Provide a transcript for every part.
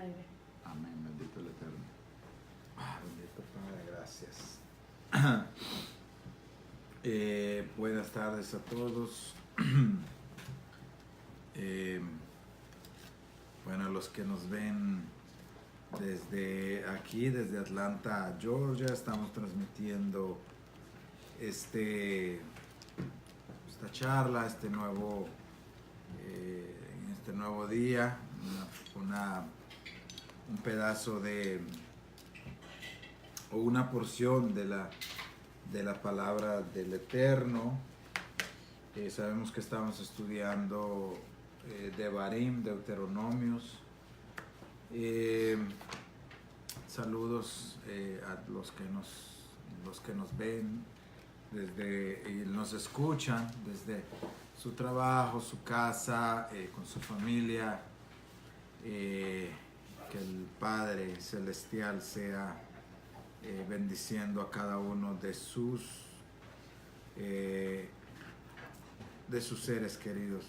aire. Amén, bendito el Eterno. Bendito Padre, gracias. Buenas tardes a todos. Bueno, los que nos ven desde aquí, desde Atlanta, Georgia, estamos transmitiendo esta charla, este nuevo día, un pedazo o una porción de la palabra del Eterno. Sabemos que estamos estudiando Devarim, Deuteronomios. Saludos a los que nos ven y nos escuchan desde su trabajo, su casa, con su familia. Que el Padre Celestial sea bendiciendo a cada uno de sus seres queridos.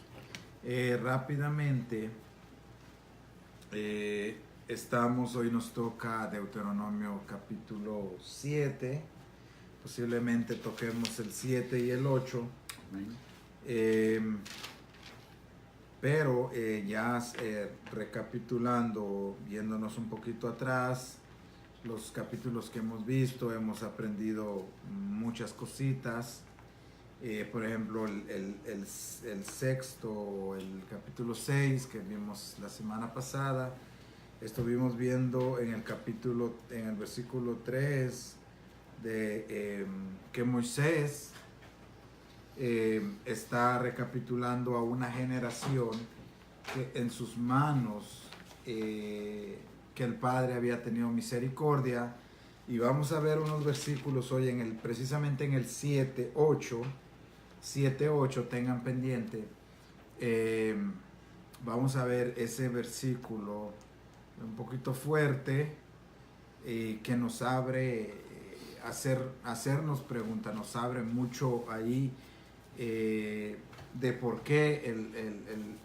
Rápidamente, hoy nos toca Deuteronomio capítulo 7, posiblemente toquemos el 7 y el 8. Pero ya recapitulando, viéndonos un poquito atrás, los capítulos que hemos visto, hemos aprendido muchas cositas. Por ejemplo, el sexto, el capítulo 6 que vimos la semana pasada, estuvimos viendo en el versículo 3 que Moisés está recapitulando a una generación que en sus manos que el Padre había tenido misericordia, y vamos a ver unos versículos hoy precisamente en el 7:8, tengan pendiente. Vamos a ver ese versículo un poquito fuerte, que nos abre hacernos preguntas, nos abre mucho ahí de por qué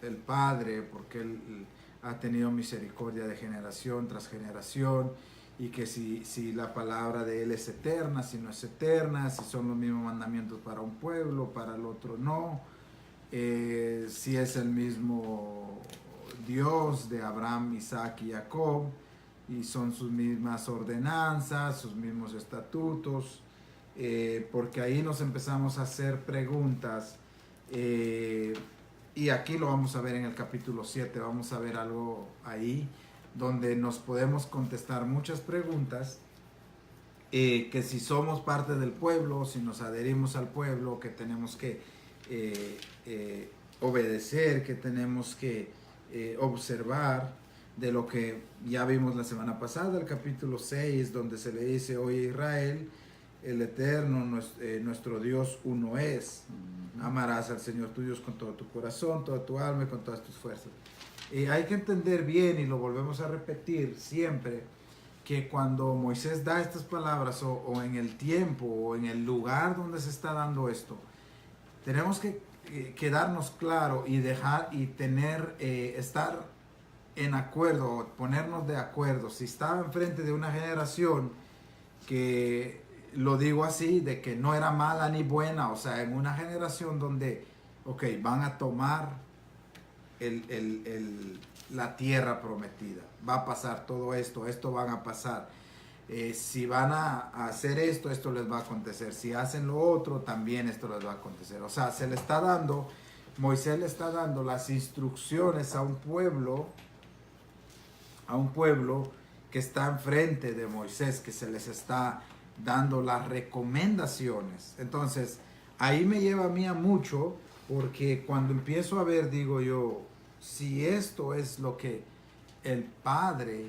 el Padre, por qué Él ha tenido misericordia de generación tras generación, y que si la palabra de Él es eterna, si no es eterna, si son los mismos mandamientos para un pueblo, para el otro no, si es el mismo Dios de Abraham, Isaac y Jacob, y son sus mismas ordenanzas, sus mismos estatutos. Porque ahí nos empezamos a hacer preguntas, y aquí lo vamos a ver en el capítulo 7, vamos a ver algo ahí donde nos podemos contestar muchas preguntas, que si somos parte del pueblo, si nos adherimos al pueblo, que tenemos que obedecer, que tenemos que observar, de lo que ya vimos la semana pasada, el capítulo 6, donde se le dice: oye Israel, el Eterno, nuestro Dios, uno es. Amarás al Señor tu Dios con todo tu corazón, toda tu alma y con todas tus fuerzas. Hay que entender bien, y lo volvemos a repetir siempre, que cuando Moisés da estas palabras, o en el tiempo, o en el lugar donde se está dando esto, tenemos que quedarnos claro y estar en acuerdo, ponernos de acuerdo. Si estaba enfrente de una generación que, lo digo así, de que no era mala ni buena, o sea, en una generación donde, van a tomar la tierra prometida, va a pasar todo esto van a pasar, si van a hacer esto les va a acontecer, si hacen lo otro, también esto les va a acontecer. O sea, Moisés le está dando las instrucciones a un pueblo que está enfrente de Moisés, que se les está dando las recomendaciones. Entonces, ahí me lleva a mí a mucho, porque cuando empiezo a ver, digo yo, si esto es lo que el Padre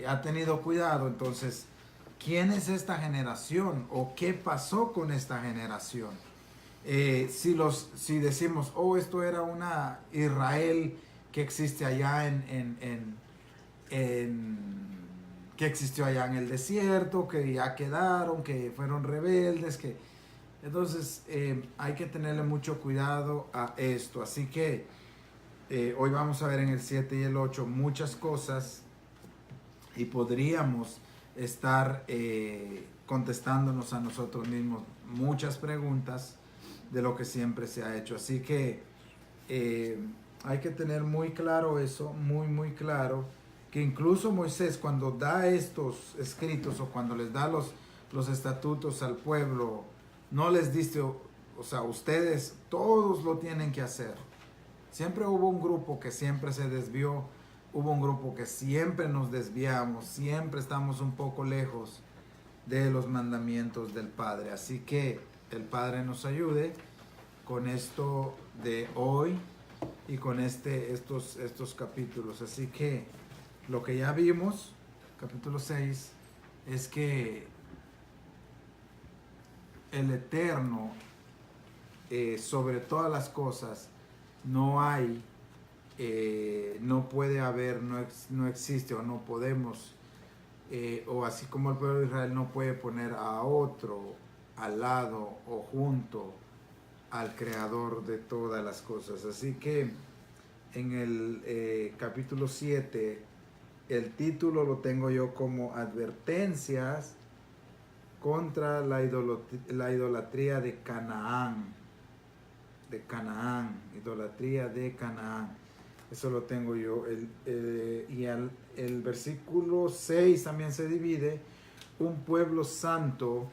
ha tenido cuidado, entonces, ¿quién es esta generación? ¿O qué pasó con esta generación? Si decimos, esto era una Israel que existe allá que existió allá en el desierto, que ya quedaron, que fueron rebeldes, entonces hay que tenerle mucho cuidado a esto. Así que Hoy vamos a ver en el 7 y el 8 muchas cosas y podríamos estar contestándonos a nosotros mismos muchas preguntas de lo que siempre se ha hecho. Así que hay que tener muy claro eso, muy claro, que incluso Moisés cuando da estos escritos o cuando les da los estatutos al pueblo, no les dice, o sea, ustedes todos lo tienen que hacer. Siempre hubo un grupo que siempre se desvió, hubo un grupo que siempre nos desviamos, siempre estamos un poco lejos de los mandamientos del Padre. Así que el Padre nos ayude con esto de hoy y con estos capítulos. Así que lo que ya vimos, capítulo 6, es que el Eterno, sobre todas las cosas, no hay, no puede haber, no existe o no podemos, o así como el pueblo de Israel no puede poner a otro al lado o junto al creador de todas las cosas. Así que en el capítulo 7, el título lo tengo yo como advertencias contra la idolatría de Canaán. Idolatría de Canaán. Eso lo tengo yo. Y el versículo 6 también se divide. Un pueblo santo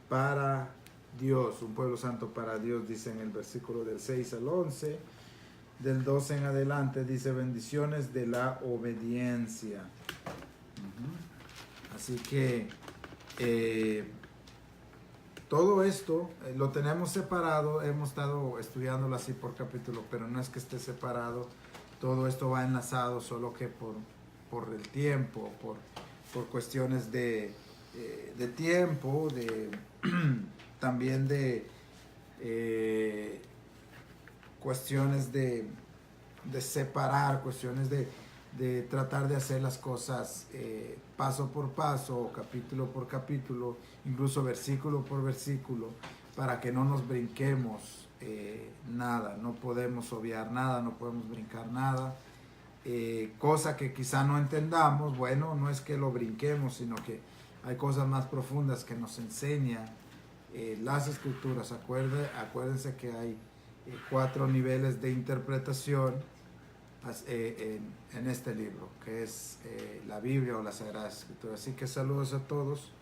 para Dios. Un pueblo santo para Dios, dice en el versículo del 6 al 11. Del 12 en adelante dice bendiciones de la obediencia. Así que todo esto lo tenemos separado, hemos estado estudiándolo así por capítulo, pero no es que esté separado, todo esto va enlazado, solo que por el tiempo, por cuestiones de tiempo, también de cuestiones de separar, cuestiones de tratar de hacer las cosas paso por paso, capítulo por capítulo, incluso versículo por versículo, para que no nos brinquemos nada, no podemos obviar nada, no podemos brincar nada, cosa que quizá no entendamos. Bueno, no es que lo brinquemos, sino que hay cosas más profundas que nos enseñan las escrituras. Acuérdense que hay 4 niveles de interpretación en este libro, que es la Biblia o la Sagrada Escritura. Así que saludos a todos.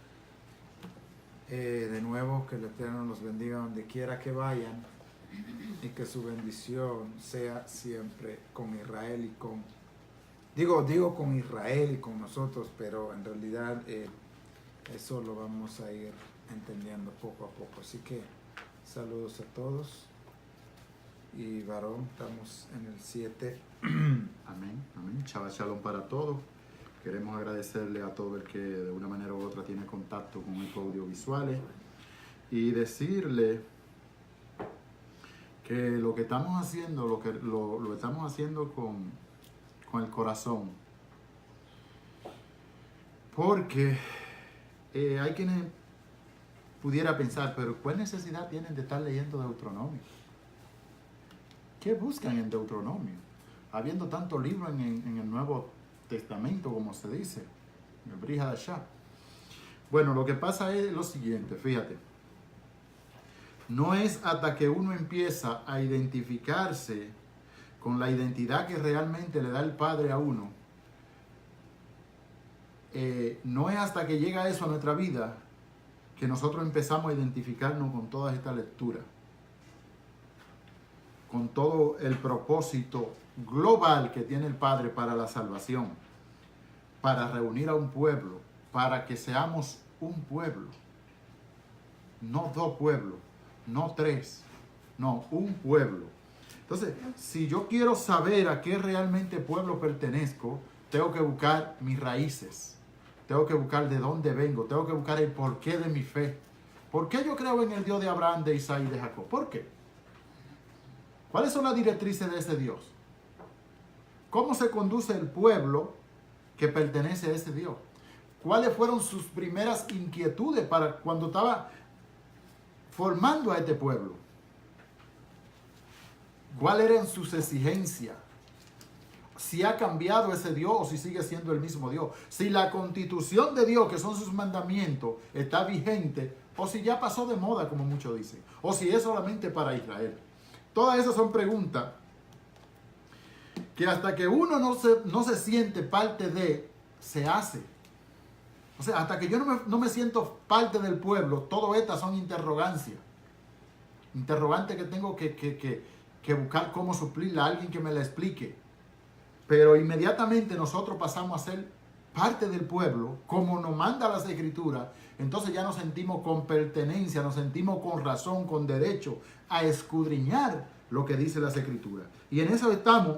De nuevo, que el Eterno los bendiga donde quiera que vayan y que su bendición sea siempre con Israel y con... Digo con Israel y con nosotros, pero en realidad eso lo vamos a ir entendiendo poco a poco. Así que saludos a todos. Y varón, estamos en el 7. Amén, amén. Shabbat shalom para todos. Queremos agradecerle a todo el que de una manera u otra tiene contacto con Eco Audiovisuales y decirle que lo que estamos haciendo, lo estamos haciendo con el corazón. Porque hay quienes pudiera pensar, pero ¿cuál necesidad tienen de estar leyendo Deuteronomio? ¿Qué buscan en Deuteronomio? Habiendo tanto libro en el Nuevo Testamento, como se dice, en el Brit Hadashah. Bueno, lo que pasa es lo siguiente, fíjate. No es hasta que uno empieza a identificarse con la identidad que realmente le da el Padre a uno, no es hasta que llega eso a nuestra vida que nosotros empezamos a identificarnos con todas estas lecturas, con todo el propósito global que tiene el Padre para la salvación, para reunir a un pueblo, para que seamos un pueblo, no 2 pueblos, no 3, no, un pueblo. Entonces, si yo quiero saber a qué realmente pueblo pertenezco, tengo que buscar mis raíces, tengo que buscar de dónde vengo, tengo que buscar el porqué de mi fe. ¿Por qué yo creo en el Dios de Abraham, de Isaac y de Jacob? ¿Por qué? ¿Cuáles son las directrices de ese Dios? ¿Cómo se conduce el pueblo que pertenece a ese Dios? ¿Cuáles fueron sus primeras inquietudes para cuando estaba formando a este pueblo? ¿Cuáles eran sus exigencias? Si ha cambiado ese Dios o si sigue siendo el mismo Dios. Si la constitución de Dios, que son sus mandamientos, está vigente o si ya pasó de moda, como muchos dicen. O si es solamente para Israel. Todas esas son preguntas que hasta que uno no se siente parte de, se hace. O sea, hasta que yo no me siento parte del pueblo, todas estas son interrogancias. Interrogantes que tengo que buscar cómo suplirla a alguien que me la explique. Pero inmediatamente nosotros pasamos a ser parte del pueblo, como nos manda las Escrituras, entonces ya nos sentimos con pertenencia, nos sentimos con razón, con derecho a escudriñar lo que dice las Escrituras. Y en eso estamos,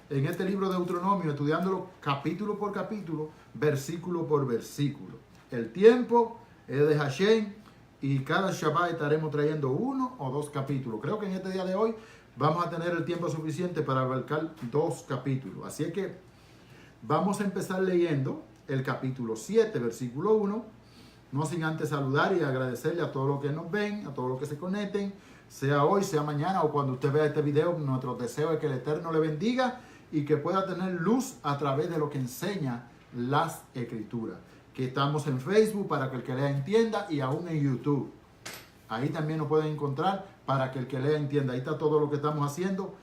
en este libro de Deuteronomio, estudiándolo capítulo por capítulo, versículo por versículo. El tiempo es de Hashem y cada Shabbat estaremos trayendo 1 o 2 capítulos. Creo que en este día de hoy vamos a tener el tiempo suficiente para abarcar 2 capítulos. Así es que vamos a empezar leyendo el capítulo 7, versículo 1. No sin antes saludar y agradecerle a todos los que nos ven, a todos los que se conecten, sea hoy, sea mañana o cuando usted vea este video. Nuestro deseo es que el Eterno le bendiga y que pueda tener luz a través de lo que enseña las Escrituras. Que estamos en Facebook para que el que lea entienda y aún en YouTube. Ahí también nos pueden encontrar para que el que lea entienda. Ahí está todo lo que estamos haciendo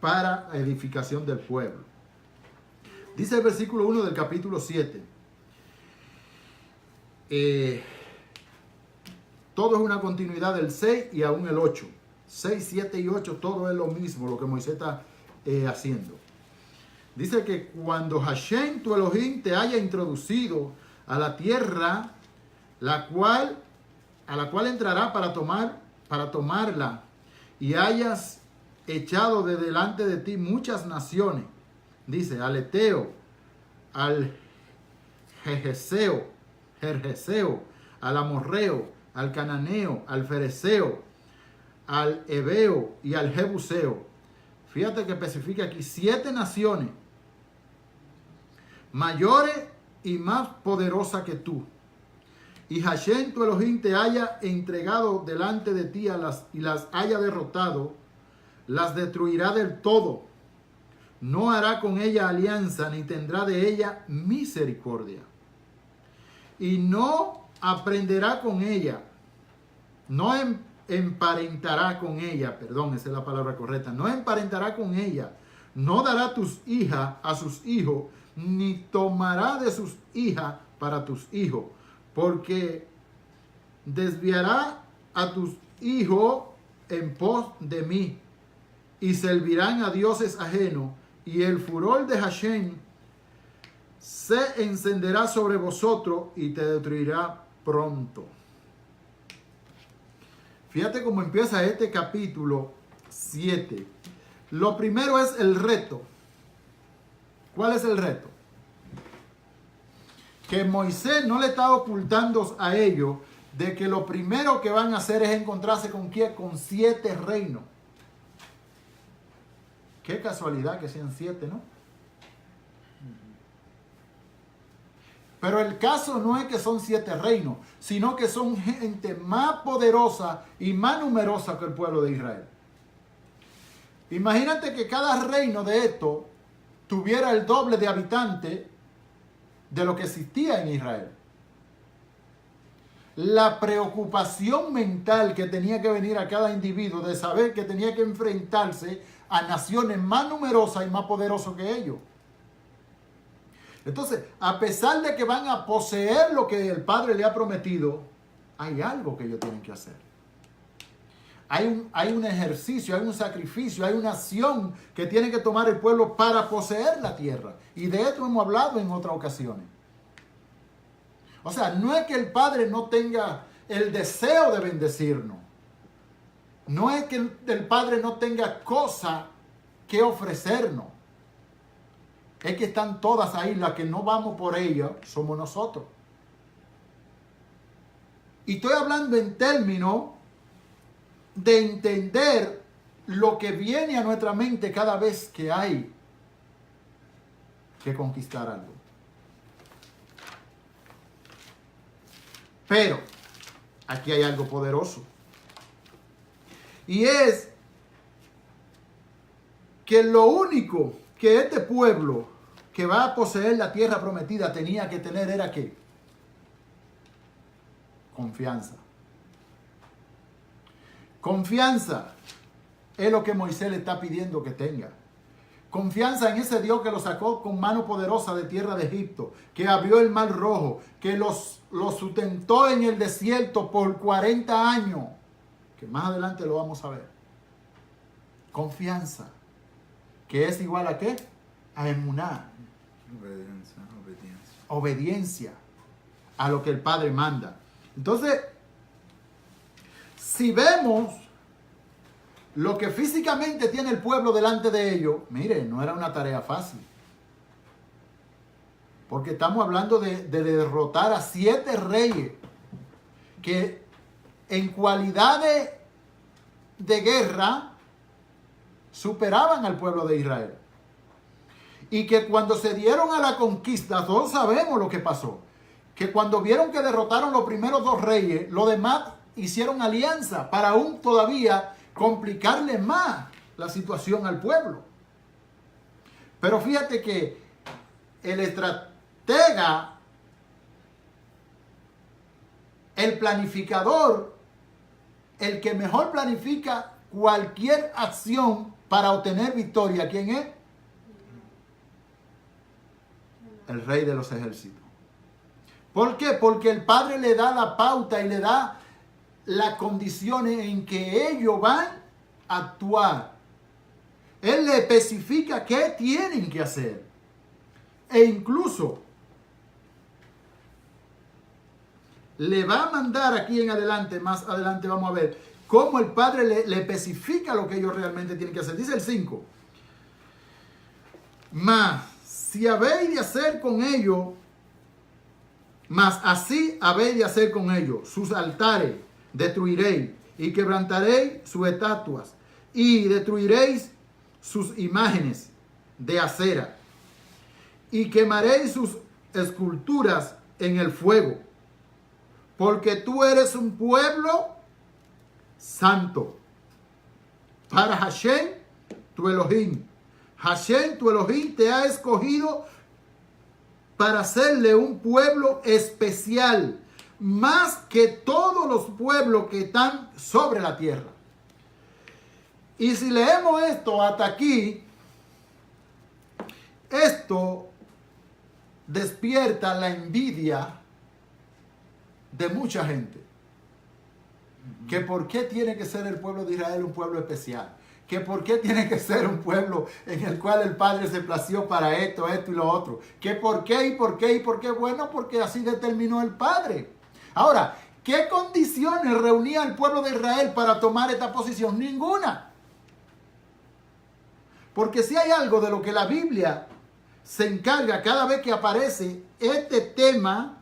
para edificación del pueblo. Dice el versículo 1 del capítulo 7. Todo es una continuidad del 6 y aún el 8. 6, 7 y 8, todo es lo mismo, lo que Moisés está haciendo. Dice que cuando Hashem tu Elohim te haya introducido a la tierra, a la cual entrará para tomarla, y hayas echado de delante de ti muchas naciones, dice, al Eteo, al Jerjeseo, al Amorreo, al Cananeo, al Fereceo, al Ebeo y al Jebuseo. Fíjate que especifica aquí 7 naciones mayores y más poderosas que tú. Y Hashem tu Elohim te haya entregado delante de ti y las haya derrotado, las destruirá del todo. No hará con ella alianza ni tendrá de ella misericordia. Y no aprenderá con ella, no emparentará con ella, perdón, esa es la palabra correcta, no emparentará con ella, no dará tus hijas a sus hijos, ni tomará de sus hijas para tus hijos, porque desviará a tus hijos en pos de mí, y servirán a dioses ajenos, y el furor de Hashem se encenderá sobre vosotros y te destruirá pronto. Fíjate cómo empieza este capítulo 7. Lo primero es el reto. ¿Cuál es el reto? Que Moisés no le está ocultando a ellos de que lo primero que van a hacer es encontrarse con ¿quién? Con 7 reinos. Qué casualidad que sean 7, ¿no? Pero el caso no es que son 7 reinos, sino que son gente más poderosa y más numerosa que el pueblo de Israel. Imagínate que cada reino de esto tuviera el doble de habitantes de lo que existía en Israel. La preocupación mental que tenía que venir a cada individuo de saber que tenía que enfrentarse a naciones más numerosas y más poderosas que ellos. Entonces, a pesar de que van a poseer lo que el Padre le ha prometido, hay algo que ellos tienen que hacer. Hay un ejercicio, hay un sacrificio, hay una acción que tiene que tomar el pueblo para poseer la tierra. Y de esto hemos hablado en otras ocasiones. O sea, no es que el Padre no tenga el deseo de bendecirnos. No es que el Padre no tenga cosas que ofrecernos. Es que están todas ahí, las que no vamos por ellas somos nosotros. Y estoy hablando en términos de entender lo que viene a nuestra mente cada vez que hay que conquistar algo. Pero aquí hay algo poderoso. Y es que lo único que este pueblo que va a poseer la tierra prometida tenía que tener era ¿qué? Confianza. Confianza es lo que Moisés le está pidiendo que tenga. Confianza en ese Dios que los sacó con mano poderosa de tierra de Egipto, que abrió el mar rojo, que los sustentó en el desierto por 40 años, que más adelante lo vamos a ver. Confianza, que es igual a ¿qué? A emuná. Obediencia a lo que el Padre manda. Entonces, si vemos lo que físicamente tiene el pueblo delante de ellos, mire, no era una tarea fácil. Porque estamos hablando de derrotar a 7 reyes que en cualidad de guerra superaban al pueblo de Israel. Y que cuando se dieron a la conquista, todos sabemos lo que pasó. Que cuando vieron que derrotaron los primeros 2 reyes, los demás hicieron alianza para aún todavía complicarle más la situación al pueblo. Pero fíjate que el estratega, el planificador, el que mejor planifica cualquier acción para obtener victoria, ¿quién es? El rey de los ejércitos. ¿Por qué? Porque el Padre le da la pauta y le da las condiciones en que ellos van a actuar. Él le especifica qué tienen que hacer. E incluso le va a mandar aquí en adelante, más adelante vamos a ver, cómo el Padre le especifica lo que ellos realmente tienen que hacer. Dice el 5. Mas si habéis de hacer con ellos, mas así habéis de hacer con ellos, sus altares destruiréis y quebrantaréis sus estatuas y destruiréis sus imágenes de acera y quemaréis sus esculturas en el fuego, porque tú eres un pueblo santo para Hashem tu Elohim. Hashem tu Elohim te ha escogido para hacerle un pueblo especial, más que todos los pueblos que están sobre la tierra. Y si leemos esto hasta aquí, esto despierta la envidia de mucha gente. Que por qué tiene que ser el pueblo de Israel un pueblo especial. Que por qué tiene que ser un pueblo en el cual el Padre se plació para esto y lo otro. Que por qué y por qué y por qué. Bueno, porque así determinó el Padre. Ahora, ¿qué condiciones reunía el pueblo de Israel para tomar esta posición? Ninguna. Porque si hay algo de lo que la Biblia se encarga cada vez que aparece este tema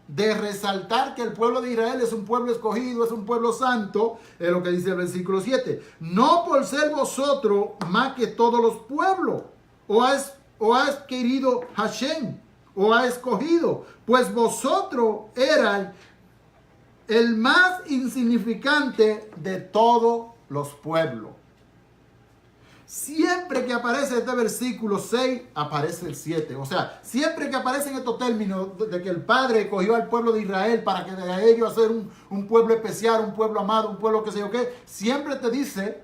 de resaltar que el pueblo de Israel es un pueblo escogido, es un pueblo santo, es lo que dice el versículo 7. No por ser vosotros más que todos los pueblos, o has querido Hashem, o ha escogido, pues vosotros eran el más insignificante de todos los pueblos. Siempre que aparece este versículo 6, aparece el 7. O sea, siempre que aparecen estos términos de que el Padre cogió al pueblo de Israel para que de ellos hacer un pueblo especial, un pueblo amado, un pueblo que sé yo qué, siempre te dice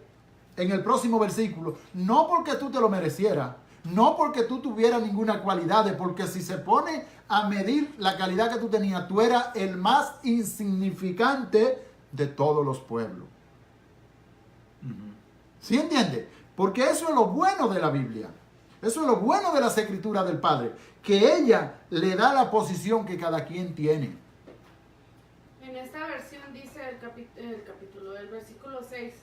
en el próximo versículo, no porque tú te lo merecieras, no porque tú tuvieras ninguna cualidad, porque si se pone a medir la calidad que tú tenías, tú eras el más insignificante de todos los pueblos. ¿Sí entiendes? Porque eso es lo bueno de la Biblia. Eso es lo bueno de las escrituras del Padre. Que ella le da la posición que cada quien tiene. En esta versión dice el versículo 6.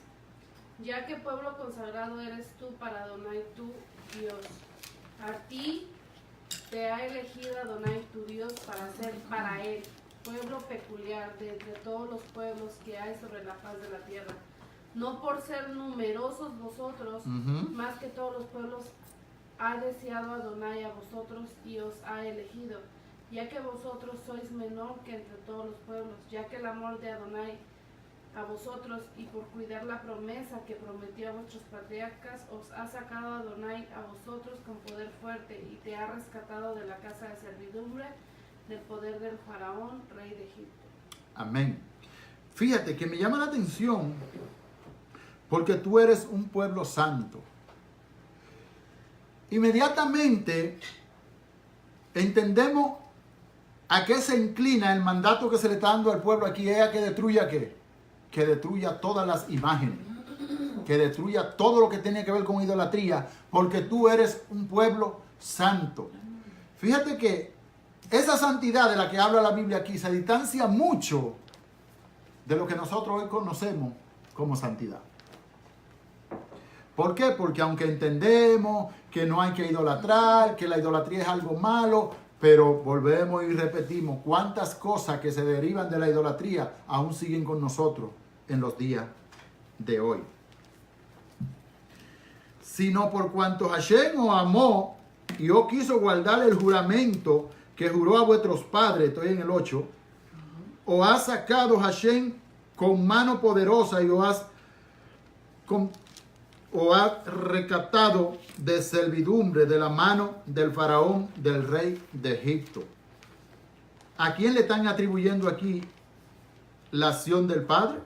Ya que pueblo consagrado eres tú para Adonai tu Dios. A ti te ha elegido Adonai tu Dios para ser para él pueblo peculiar de entre todos los pueblos que hay sobre la faz de la tierra. No por ser numerosos vosotros, más que todos los pueblos, ha deseado Adonai a vosotros y os ha elegido, ya que vosotros sois menor que entre todos los pueblos, ya que el amor de Adonai a vosotros, y por cuidar la promesa que prometió a vuestros patriarcas, os ha sacado Adonai a vosotros con poder fuerte, y te ha rescatado de la casa de servidumbre, del poder del faraón, rey de Egipto. Amén. Fíjate que me llama la atención porque tú eres un pueblo santo. Inmediatamente entendemos a qué se inclina el mandato que se le está dando al pueblo aquí, es a que destruya qué, que destruya todas las imágenes, que destruya todo lo que tiene que ver con idolatría, porque tú eres un pueblo santo. Fíjate que esa santidad de la que habla la Biblia aquí se distancia mucho de lo que nosotros hoy conocemos como santidad. ¿Por qué? Porque aunque entendemos que no hay que idolatrar, que la idolatría es algo malo, pero volvemos y repetimos cuántas cosas que se derivan de la idolatría aún siguen con nosotros en los días de hoy. Sino por cuanto Hashem os amó y os quiso guardar el juramento que juró a vuestros padres, estoy en el 8, os ha sacado Hashem con mano poderosa y os ha rescatado de servidumbre de la mano del faraón, del rey de Egipto. ¿A quién le están atribuyendo aquí la acción del Padre?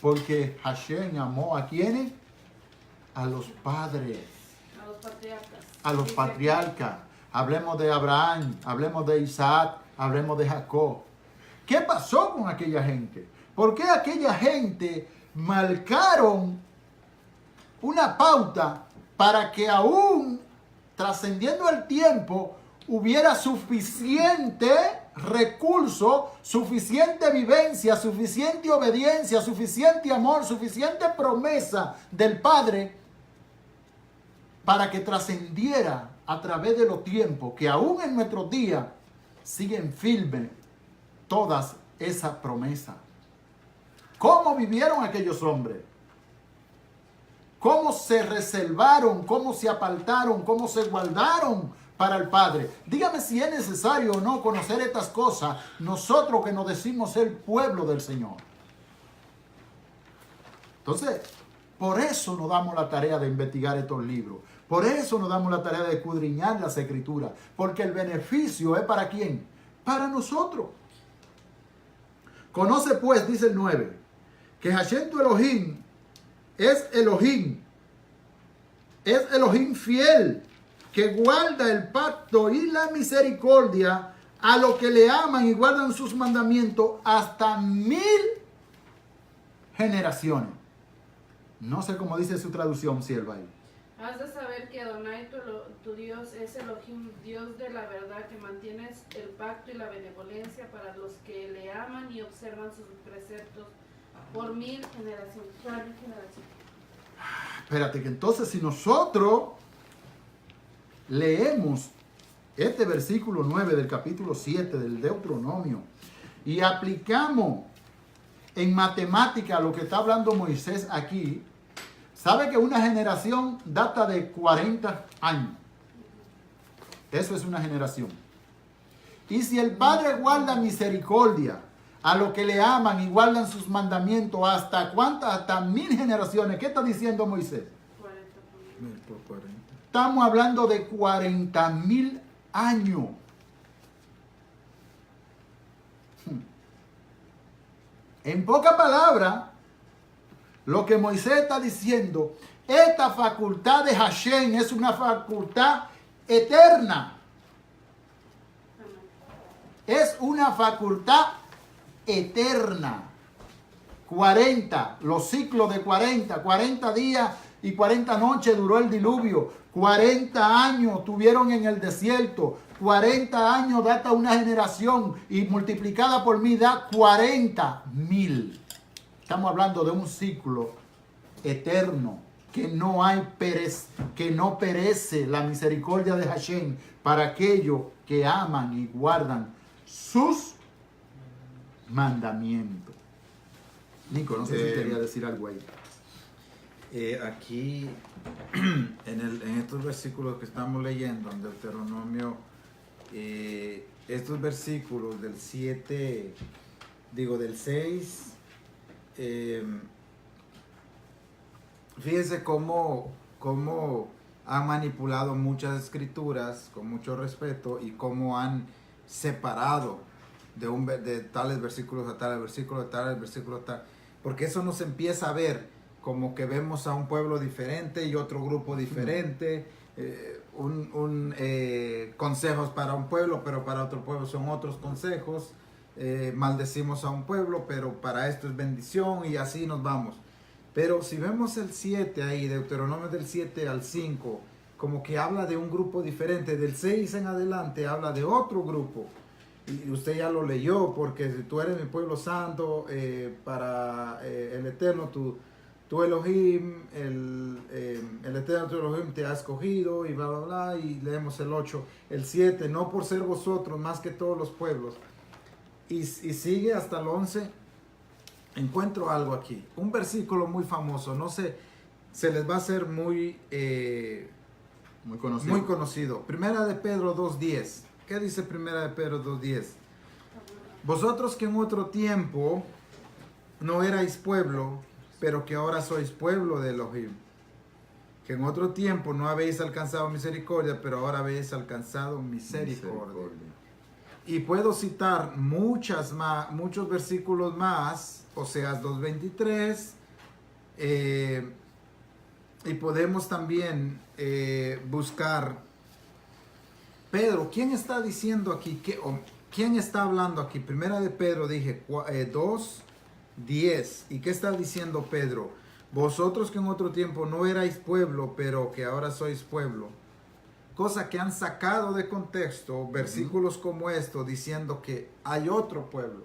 Porque Hashem amó ¿a quiénes? A los padres. A los patriarcas. A los patriarcas. Hablemos de Abraham, hablemos de Isaac, hablemos de Jacob. ¿Qué pasó con aquella gente? ¿Por qué aquella gente marcaron una pauta para que aún trascendiendo el tiempo hubiera suficiente recurso, suficiente vivencia, suficiente obediencia, suficiente amor, suficiente promesa del Padre para que trascendiera a través de los tiempos, que aún en nuestros días siguen firmes todas esas promesas? ¿Cómo vivieron aquellos hombres? ¿Cómo se reservaron? ¿Cómo se apartaron? ¿Cómo se guardaron para el Padre? Dígame si es necesario o no conocer estas cosas, nosotros que nos decimos ser pueblo del Señor. Entonces, por eso nos damos la tarea de investigar estos libros. Por eso nos damos la tarea de escudriñar las Escrituras. Porque el beneficio es ¿para quién? Para nosotros. Conoce pues, dice el 9, que Hashem tu Elohim es Elohim fiel, que guarda el pacto y la misericordia a los que le aman y guardan sus mandamientos hasta 1000 generaciones. No sé cómo dice su traducción, sierva ahí. Has de saber que Adonai tu Dios es Elohim, Dios de la verdad, que mantienes el pacto y la benevolencia para los que le aman y observan sus preceptos por 1000 generaciones. Espérate, que entonces si nosotros leemos este versículo 9 del capítulo 7 del Deuteronomio y aplicamos en matemática lo que está hablando Moisés aquí, sabe que una generación data de 40 años. Eso es una generación. Y si el Padre guarda misericordia a los que le aman y guardan sus mandamientos, ¿hasta cuántas? Hasta 1000 generaciones. ¿Qué está diciendo Moisés? 1000 por 40. Estamos hablando de 40.000 años. En pocas palabras, lo que Moisés está diciendo, esta facultad de Hashem es una facultad eterna. Es una facultad eterna. 40, los ciclos de 40 días y 40 noches duró el diluvio. 40 años tuvieron en el desierto. 40 años data una generación y multiplicada por 1000 da 40.000. Estamos hablando de un ciclo eterno, que no perece la misericordia de Hashem para aquellos que aman y guardan sus mandamientos. Nico, no sé si quería decir algo ahí. Aquí, en estos versículos que estamos leyendo, en Deuteronomio, estos versículos del 7, del 6 fíjese cómo han manipulado muchas escrituras con mucho respeto y cómo han separado de tales versículos a tales versículos, de tales versículos a tal, porque eso nos empieza a ver como que vemos a un pueblo diferente y otro grupo diferente, consejos para un pueblo, pero para otro pueblo son otros consejos, maldecimos a un pueblo, pero para esto es bendición y así nos vamos. Pero si vemos el 7 ahí, Deuteronomio del 7 al 5, como que habla de un grupo diferente, del 6 en adelante habla de otro grupo. Y usted ya lo leyó, porque si tú eres mi pueblo santo, para el Eterno, tu Elohim, el Eterno tu Elohim te ha escogido, y bla, bla, bla, y leemos el 8, el 7, no por ser vosotros más que todos los pueblos. Y sigue hasta el 11. Encuentro algo aquí, un versículo muy famoso, no sé, se les va a hacer muy conocido. Primera de Pedro 2.10. ¿Qué dice Primera de Pedro 2.10? Vosotros que en otro tiempo no erais pueblo, pero que ahora sois pueblo de Elohim. Que en otro tiempo no habéis alcanzado misericordia, pero ahora habéis alcanzado misericordia. Y puedo citar muchos versículos más, Oseas 2.23, y podemos también buscar, Pedro, ¿quién está diciendo aquí? ¿Quién está hablando aquí? Primera de Pedro, dije, 2.10. ¿Y qué está diciendo Pedro? Vosotros que en otro tiempo no erais pueblo, pero que ahora sois pueblo. Cosa que han sacado de contexto versículos como esto, diciendo que hay otro pueblo.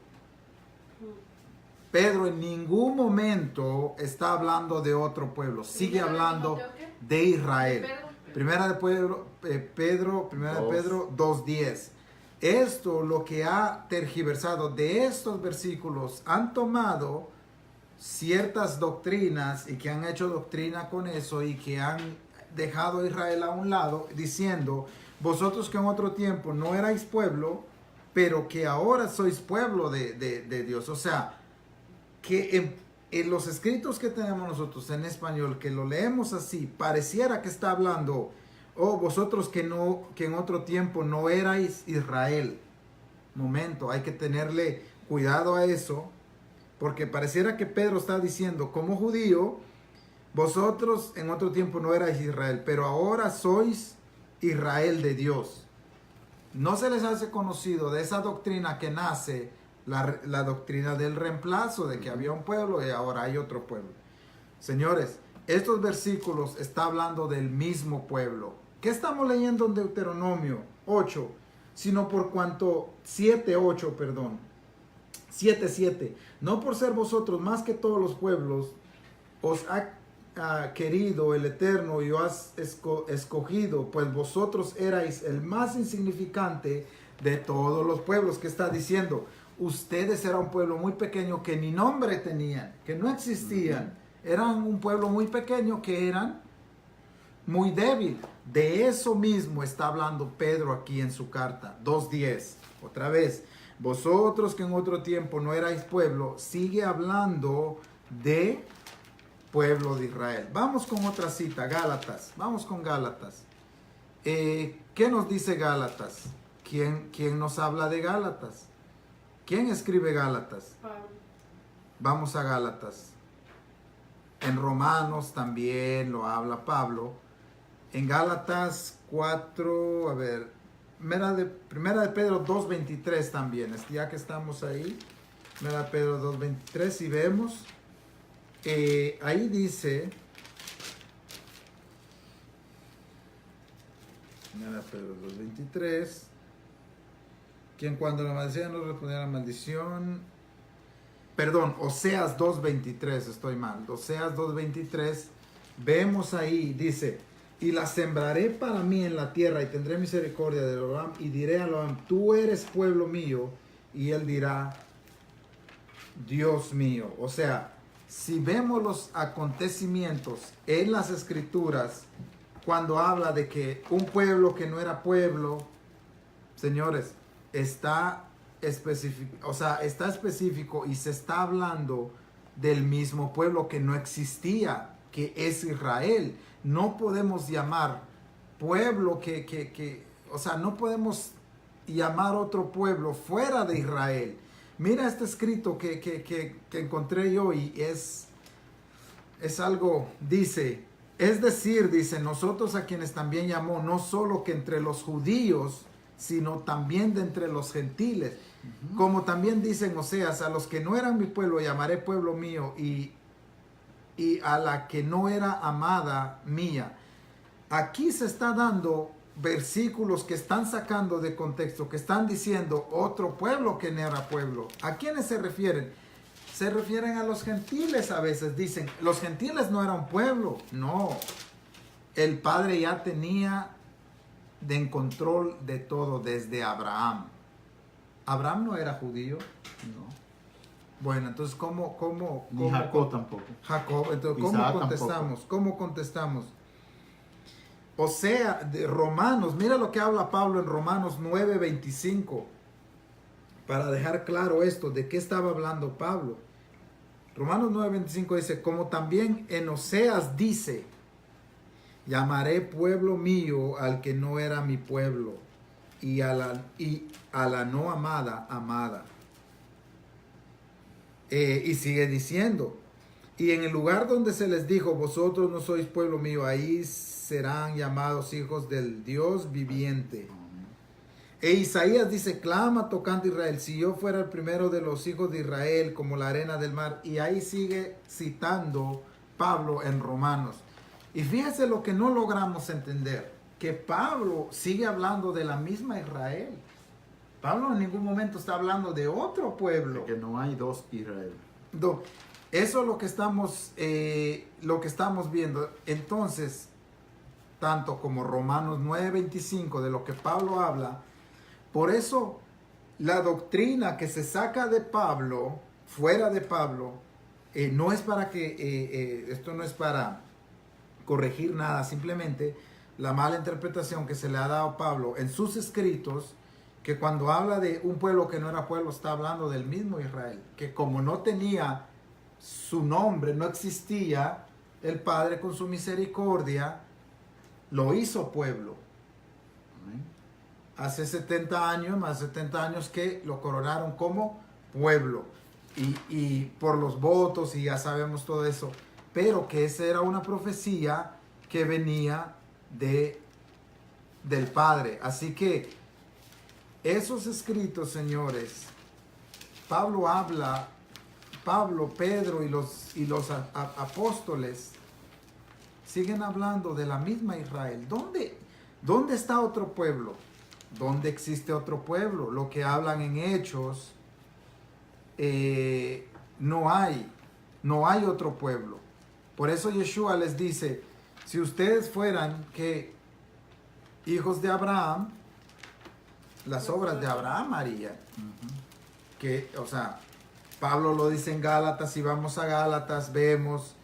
Pedro en ningún momento está hablando de otro pueblo, sigue hablando de Israel. Primera de Pedro 2.10. Esto lo que ha tergiversado de estos versículos, han tomado ciertas doctrinas y que han hecho doctrina con eso y que han dejado a Israel a un lado, diciendo, vosotros que en otro tiempo no erais pueblo, pero que ahora sois pueblo de Dios. O sea, que en los escritos que tenemos nosotros en español, que lo leemos así, pareciera que está hablando, vosotros que en otro tiempo no erais Israel. Momento, hay que tenerle cuidado a eso, porque pareciera que Pedro está diciendo, como judío, vosotros en otro tiempo no erais Israel, pero ahora sois Israel de Dios. No se les hace conocido de esa doctrina que nace, la doctrina del reemplazo, de que había un pueblo y ahora hay otro pueblo. Señores, estos versículos están hablando del mismo pueblo. ¿Qué estamos leyendo en Deuteronomio 8? Sino por cuanto 7:7. No por ser vosotros más que todos los pueblos, os ha querido el Eterno y os has escogido, pues vosotros erais el más insignificante de todos los pueblos. ¿Qué está diciendo? Ustedes eran un pueblo muy pequeño que ni nombre tenían, que no existían. Eran un pueblo muy pequeño que eran muy débil. De eso mismo está hablando Pedro aquí en su carta 2.10. Otra vez, vosotros que en otro tiempo no erais pueblo, sigue hablando de pueblo de Israel. Vamos con otra cita, Gálatas. Vamos con Gálatas. ¿Qué nos dice Gálatas? ¿Quién nos habla de Gálatas? ¿Quién escribe Gálatas? Pablo. Vamos a Gálatas. En Romanos también lo habla Pablo. En Gálatas 4, a ver, Primera de Pedro 2.23 también, ya que estamos ahí. Primera de Pedro 2.23, y vemos, ahí dice, Primera de Pedro 2.23, quien cuando la maldecían no respondía a la maldición. Perdón, Oseas 2.23, estoy mal. Oseas 2.23, vemos ahí, dice, y la sembraré para mí en la tierra y tendré misericordia de Elohim y diré a Elohim, tú eres pueblo mío, y él dirá, Dios mío. O sea, si vemos los acontecimientos en las escrituras, cuando habla de que un pueblo que no era pueblo, señores, está específico y se está hablando del mismo pueblo que no existía, que es Israel. No podemos llamar pueblo o sea, no podemos llamar otro pueblo fuera de Israel. Mira este escrito que encontré yo y es algo, dice, es decir, dice, nosotros a quienes también llamó, no solo que entre los judíos, sino también de entre los gentiles. Como también dicen Oseas, a los que no eran mi pueblo llamaré pueblo mío, y a la que no era amada mía. Aquí se está dando versículos que están sacando de contexto, que están diciendo otro pueblo que no era pueblo. ¿A quiénes se refieren? Se refieren a los gentiles a veces. Dicen, los gentiles no eran pueblo. No, el Padre ya tenía en control de todo desde Abraham. Abraham no era judío. No. Bueno, entonces, ¿cómo Ni Jacob tampoco. Jacob, entonces, ¿cómo Isaac contestamos? tampoco. ¿Cómo contestamos? O sea, de Romanos, mira lo que habla Pablo en Romanos 9:25, para dejar claro esto, de qué estaba hablando Pablo. Romanos 9:25 dice, como también en Oseas dice, llamaré pueblo mío al que no era mi pueblo, y a la no amada, amada. Y sigue diciendo, y en el lugar donde se les dijo, vosotros no sois pueblo mío, ahí serán llamados hijos del Dios viviente. E Isaías dice, clama tocante Israel, si yo fuera el primero de los hijos de Israel, como la arena del mar. Y ahí sigue citando Pablo en Romanos. Y fíjese lo que no logramos entender, que Pablo sigue hablando de la misma Israel. Pablo en ningún momento está hablando de otro pueblo. De que no hay dos Israel. Eso es lo que estamos viendo. Entonces, tanto como Romanos 9:25, de lo que Pablo habla, por eso la doctrina que se saca de Pablo, fuera de Pablo, no es para que, esto no es para corregir nada, simplemente la mala interpretación que se le ha dado a Pablo en sus escritos, que cuando habla de un pueblo que no era pueblo, está hablando del mismo Israel, que como no tenía su nombre, no existía, el Padre con su misericordia lo hizo pueblo. Amén. Hace 70 años, más de 70 años que lo coronaron como pueblo. Y por los votos, y ya sabemos todo eso. Pero que esa era una profecía que venía del Padre. Así que esos escritos, señores, Pablo, Pedro y los apóstoles siguen hablando de la misma Israel. ¿Dónde está otro pueblo? ¿Dónde existe otro pueblo? Lo que hablan en Hechos, no hay otro pueblo. Por eso Yeshua les dice, si ustedes fueran hijos de Abraham, las obras de Abraham harían. O sea, Pablo lo dice en Gálatas, si vamos a Gálatas, vemos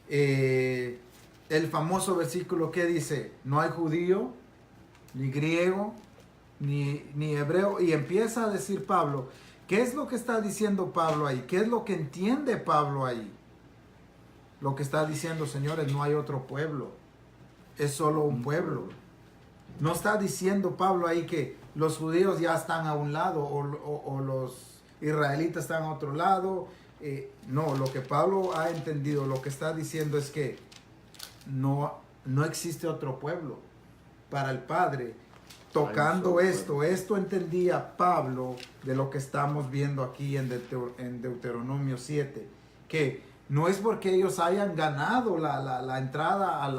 el famoso versículo que dice, no hay judío, ni griego, ni hebreo, y empieza a decir Pablo, ¿qué es lo que está diciendo Pablo ahí? ¿Qué es lo que entiende Pablo ahí? Lo que está diciendo, señores, no hay otro pueblo, es solo un pueblo. No está diciendo Pablo ahí que los judíos ya están a un lado o los israelitas están a otro lado. No, lo que Pablo ha entendido, lo que está diciendo es que no existe otro pueblo para el Padre. Tocando esto entendía Pablo de lo que estamos viendo aquí en Deuteronomio 7, que no es porque ellos hayan ganado la entrada a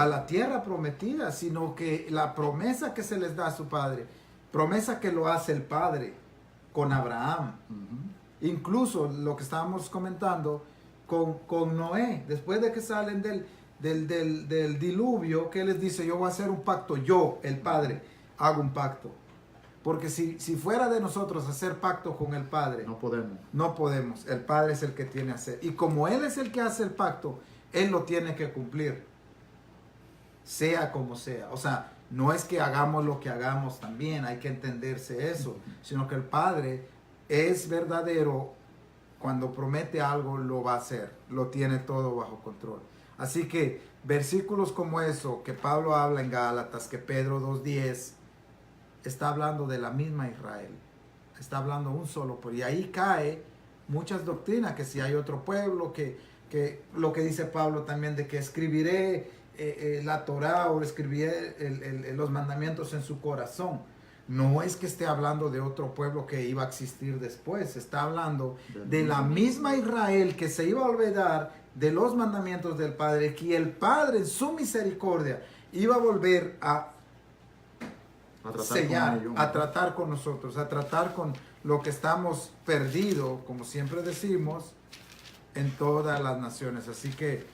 la tierra prometida, sino que la promesa que se les da a su Padre, promesa que lo hace el Padre con Abraham. Incluso lo que estábamos comentando con Noé, después de que salen del diluvio, que les dice, yo voy a hacer un pacto, yo, el Padre, hago un pacto. Porque si fuera de nosotros hacer pacto con el Padre, no podemos. El Padre es el que tiene que hacer. Y como Él es el que hace el pacto, Él lo tiene que cumplir, sea como sea. O sea, no es que hagamos lo que hagamos también, hay que entenderse eso, sino que el Padre es verdadero, cuando promete algo lo va a hacer, lo tiene todo bajo control. Así que versículos como eso que Pablo habla en Gálatas, que Pedro 2:10, está hablando de la misma Israel, está hablando un solo pueblo, y ahí cae muchas doctrinas, que si hay otro pueblo, que lo que dice Pablo también de que escribiré la Torá o escribiré los mandamientos en su corazón. No es que esté hablando de otro pueblo que iba a existir después, está hablando de la misma Israel que se iba a olvidar de los mandamientos del Padre, que el Padre en su misericordia iba a volver a sellar, a tratar con nosotros, a tratar con lo que estamos perdidos, como siempre decimos, en todas las naciones. Así que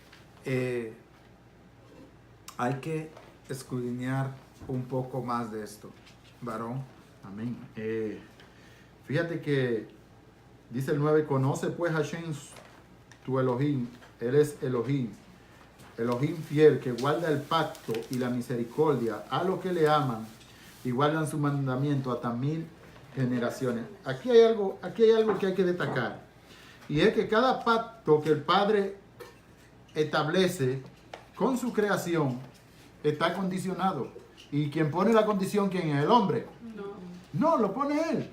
hay que escudriñar un poco más de esto, varón. Amén. Fíjate que dice el 9, conoce pues Hashem tu Elohim, Él es Elohim fiel, que guarda el pacto y la misericordia a los que le aman y guardan su mandamiento hasta 1000 generaciones. Aquí hay algo que hay que destacar, y es que cada pacto que el Padre establece con su creación está condicionado. Y quien pone la condición, ¿quién es? El hombre. No, lo pone él.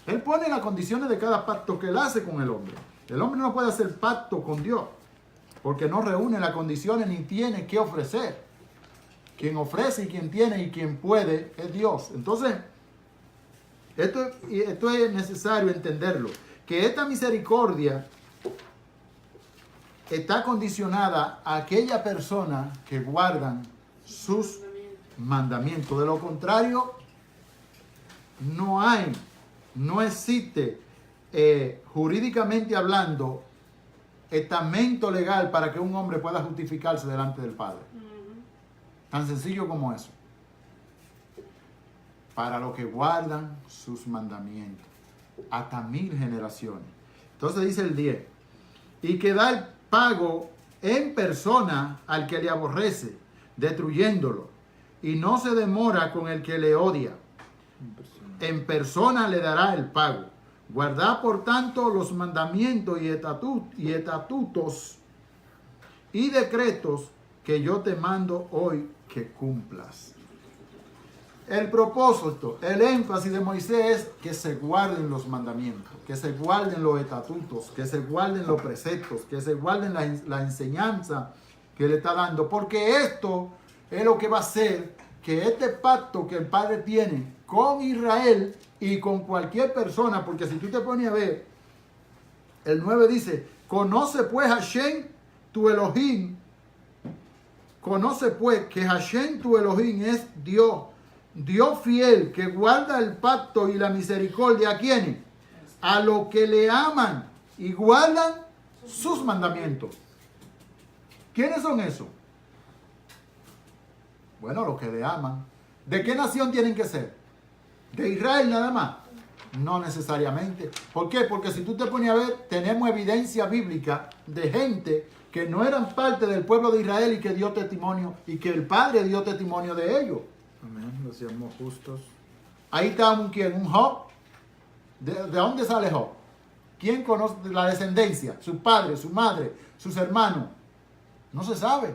Él pone las condiciones de cada pacto que él hace con el hombre. El hombre no puede hacer pacto con Dios porque no reúne las condiciones ni tiene que ofrecer. Quien ofrece y quien tiene y quien puede es Dios. Entonces, esto es necesario entenderlo, que esta misericordia está condicionada a aquella persona que guardan sus mandamientos. De lo contrario, no existe jurídicamente hablando estamento legal para que un hombre pueda justificarse delante del Padre. Tan sencillo como eso. Para los que guardan sus mandamientos hasta 1000 generaciones. Entonces dice el 10, y que da el pago en persona al que le aborrece, destruyéndolo, y no se demora con el que le odia. En persona le dará el pago. Guardad por tanto los mandamientos y estatutos y decretos que yo te mando hoy que cumplas. El propósito, el énfasis de Moisés es que se guarden los mandamientos, que se guarden los estatutos, que se guarden los preceptos, que se guarden la enseñanza que le está dando, porque esto es lo que va a hacer que este pacto que el Padre tiene con Israel y con cualquier persona, porque si tú te pones a ver, el 9 dice, conoce pues Hashem tu Elohim, conoce pues que Hashem tu Elohim es Dios, Dios fiel, que guarda el pacto y la misericordia. ¿A quiénes? A los que le aman y guardan sus mandamientos. ¿Quiénes son esos? Bueno, los que le aman. ¿De qué nación tienen que ser? ¿De Israel nada más? No necesariamente. ¿Por qué? Porque si tú te pones a ver, tenemos evidencia bíblica de gente que no eran parte del pueblo de Israel y que dio testimonio, y que el Padre dio testimonio de ellos. Amén, los llamó justos. Ahí está un Job. ¿De dónde sale Job? ¿Quién conoce la descendencia? Su padre, su madre, sus hermanos. No se sabe.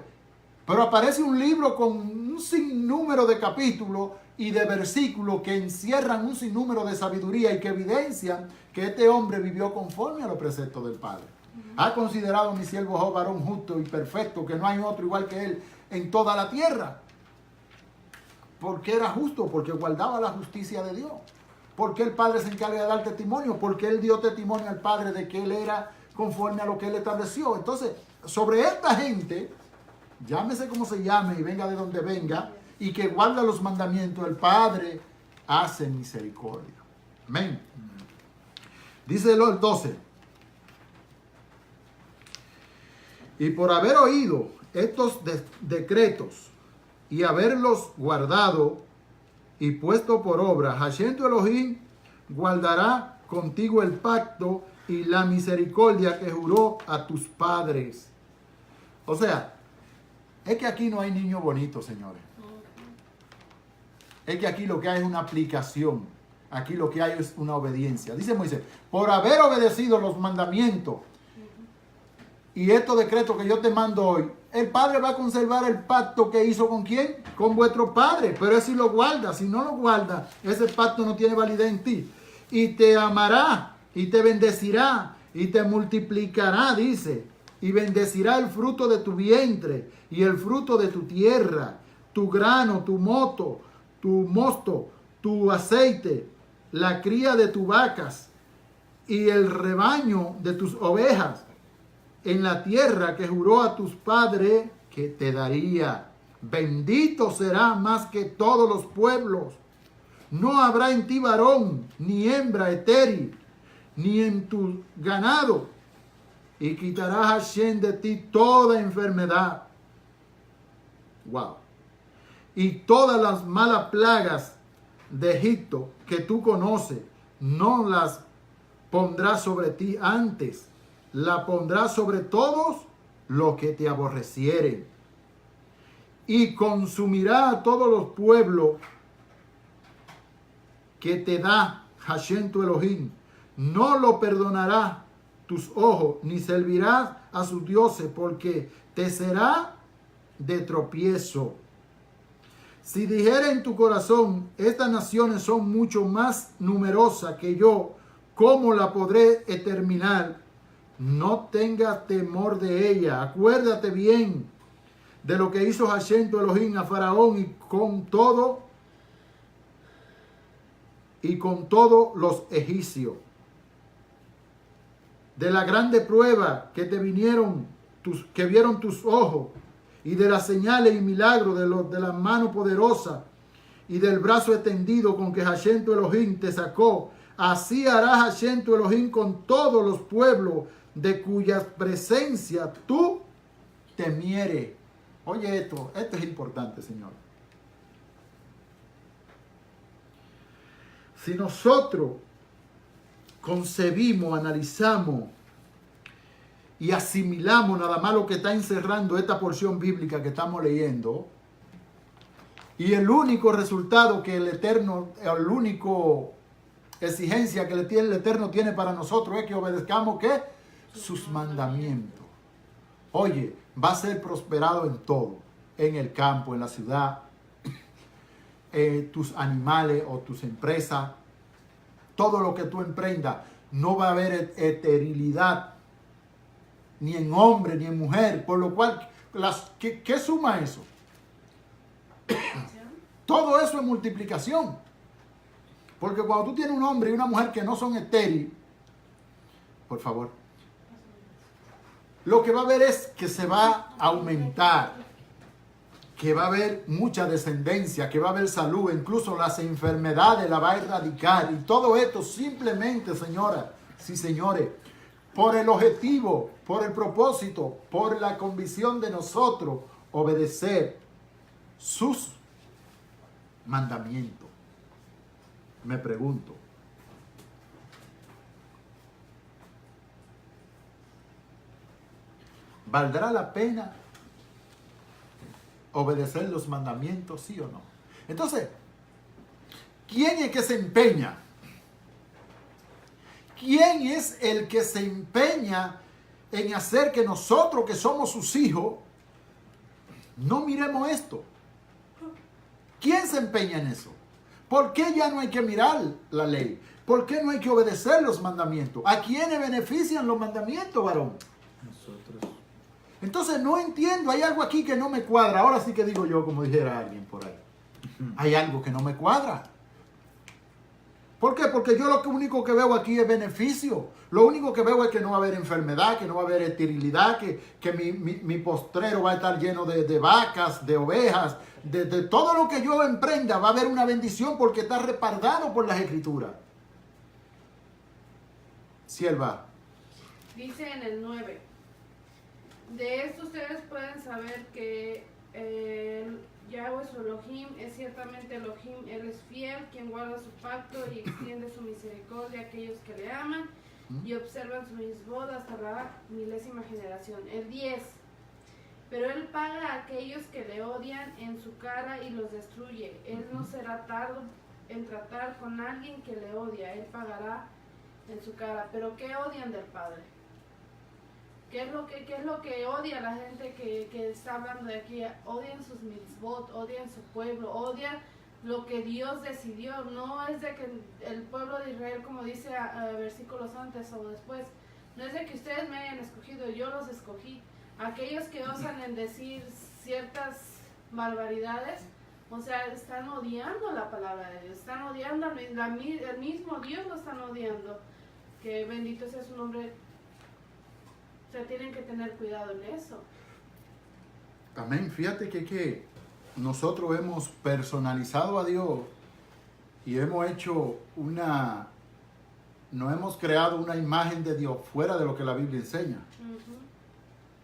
Pero aparece un libro con un sinnúmero de capítulos y de versículos que encierran un sinnúmero de sabiduría y que evidencian que este hombre vivió conforme a los preceptos del Padre. Ha considerado mi siervo Job varón justo y perfecto, que no hay otro igual que él en toda la tierra. Porque era justo, porque guardaba la justicia de Dios. Porque el Padre se encarga de dar testimonio, porque él dio testimonio al Padre de que él era conforme a lo que él estableció. Entonces, sobre esta gente, llámese como se llame y venga de donde venga, y que guarda los mandamientos, el Padre hace misericordia. Amén. Dice el 12. Y por haber oído estos decretos y haberlos guardado y puesto por obra, Hashem tu Elohim guardará contigo el pacto y la misericordia que juró a tus padres. O sea, es que aquí no hay niños bonitos, señores. Es que aquí lo que hay es una aplicación Aquí lo que hay es una obediencia. Dice Moisés, por haber obedecido los mandamientos y estos decretos que yo te mando hoy, el Padre va a conservar el pacto que hizo ¿con quién? Con vuestro Padre. Pero es si lo guarda. Si no lo guarda, ese pacto no tiene validez en ti. Y te amará, y te bendecirá, y te multiplicará, dice. Y bendecirá el fruto de tu vientre, y el fruto de tu tierra, tu grano, tu mosto, tu aceite, la cría de tus vacas, y el rebaño de tus ovejas, en la tierra que juró a tus padres que te daría. Bendito será más que todos los pueblos. No habrá en ti varón, ni hembra estéril, ni en tu ganado. Y quitará Hashem de ti toda enfermedad. Wow. Y todas las malas plagas de Egipto que tú conoces, no las pondrá sobre ti antes. La pondrá sobre todos los que te aborrecieren. Y consumirá a todos los pueblos que te da Hashem tu Elohim. No lo perdonará tus ojos, ni servirás a sus dioses, porque te será de tropiezo. Si dijera en tu corazón, estas naciones son mucho más numerosas que yo, ¿cómo la podré exterminar? No tengas temor de ella. Acuérdate bien de lo que hizo Hashem tu Elohim a Faraón y con todos los egipcios. De la grande prueba que te vieron tus ojos, y de las señales y milagros de la mano poderosa y del brazo extendido con que Hashem tu Elohim te sacó. Así hará Hashem tu Elohim con todos los pueblos de cuya presencia tú temieres. Oye esto es importante, Señor. Si nosotros concebimos, analizamos y asimilamos nada más lo que está encerrando esta porción bíblica que estamos leyendo, y el único resultado que el único exigencia que el Eterno tiene para nosotros es que obedezcamos ¿qué? Sus mandamientos. Oye, va a ser prosperado en todo, en el campo, en la ciudad, tus animales o tus empresas, todo lo que tú emprendas, no va a haber esterilidad, ni en hombre, ni en mujer, por lo cual, ¿qué suma eso? Todo eso es multiplicación. Porque cuando tú tienes un hombre y una mujer que no son estériles, por favor, lo que va a haber es que se va a aumentar, que va a haber mucha descendencia, que va a haber salud, incluso las enfermedades la va a erradicar. Y todo esto simplemente, señoras, sí señores, por el objetivo, por el propósito, por la convicción de nosotros, obedecer sus mandamientos. Me pregunto, ¿valdrá la pena obedecer los mandamientos, sí o no? Entonces, ¿quién es que se empeña? ¿Quién es el que se empeña en hacer que nosotros, que somos sus hijos, no miremos esto? ¿Quién se empeña en eso? ¿Por qué ya no hay que mirar la ley? ¿Por qué no hay que obedecer los mandamientos? ¿A quiénes benefician los mandamientos, varón? Nosotros. Entonces no entiendo, hay algo aquí que no me cuadra. Ahora sí que digo yo, como dijera alguien por ahí. Hay algo que no me cuadra. ¿Por qué? Porque yo lo único que veo aquí es beneficio. Lo único que veo es que no va a haber enfermedad, que no va a haber esterilidad, que mi postrero va a estar lleno de vacas, de ovejas, de todo lo que yo emprenda. Va a haber una bendición porque está respaldado por las Escrituras. Sierva. Dice en el 9. De esto ustedes pueden saber que Yahweh su Elohim es ciertamente Elohim. Él es fiel, quien guarda su pacto y extiende su misericordia a aquellos que le aman y observan sus misbod hasta la 1000ª generación. El 10. Pero él paga a aquellos que le odian en su cara y los destruye. Él no será tardo en tratar con alguien que le odia, él pagará en su cara. Pero ¿qué odian del Padre? ¿Qué es lo que odia la gente que está hablando de aquí? Odian sus mitzvot, odian su pueblo, odian lo que Dios decidió. No es de que el pueblo de Israel, como dice versículos antes o después, no es de que ustedes me hayan escogido, yo los escogí. Aquellos que osan en decir ciertas barbaridades, o sea, están odiando la palabra de Dios, están odiando el mismo Dios, lo están odiando. Que bendito sea su nombre. O sea, tienen que tener cuidado en eso. Amén. Fíjate que nosotros hemos personalizado a Dios y hemos hecho no hemos creado una imagen de Dios fuera de lo que la Biblia enseña.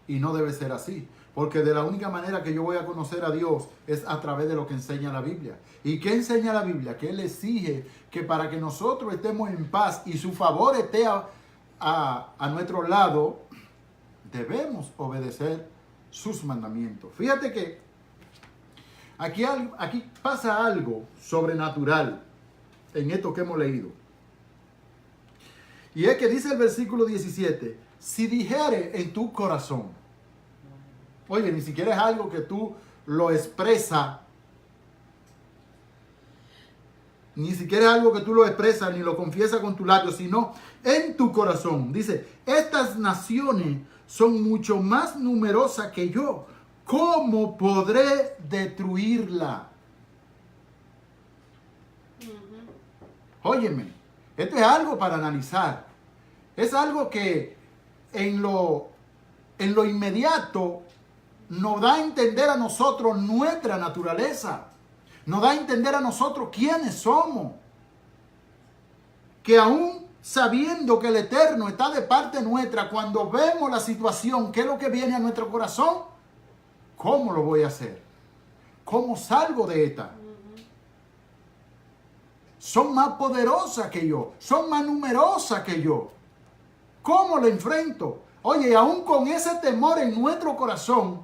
Y no debe ser así. Porque de la única manera que yo voy a conocer a Dios es a través de lo que enseña la Biblia. ¿Y qué enseña la Biblia? Que Él exige que para que nosotros estemos en paz y su favor esté a nuestro lado, debemos obedecer sus mandamientos. Fíjate que aquí pasa algo sobrenatural en esto que hemos leído. Y es que dice el versículo 17, si dijere en tu corazón, oye, ni siquiera es algo que tú lo expresas, ni siquiera es algo que tú lo expresas ni lo confiesas con tu labio, sino en tu corazón. Dice, estas naciones son mucho más numerosas que yo. ¿Cómo podré destruirla? Óyeme, esto es algo para analizar. Es algo que en lo inmediato nos da a entender a nosotros nuestra naturaleza. Nos da a entender a nosotros quiénes somos. Que aún sabiendo que el Eterno está de parte nuestra, cuando vemos la situación, ¿qué es lo que viene a nuestro corazón? ¿Cómo lo voy a hacer? ¿Cómo salgo de esta? Son más poderosas que yo. Son más numerosas que yo. ¿Cómo lo enfrento? Oye, aún con ese temor en nuestro corazón,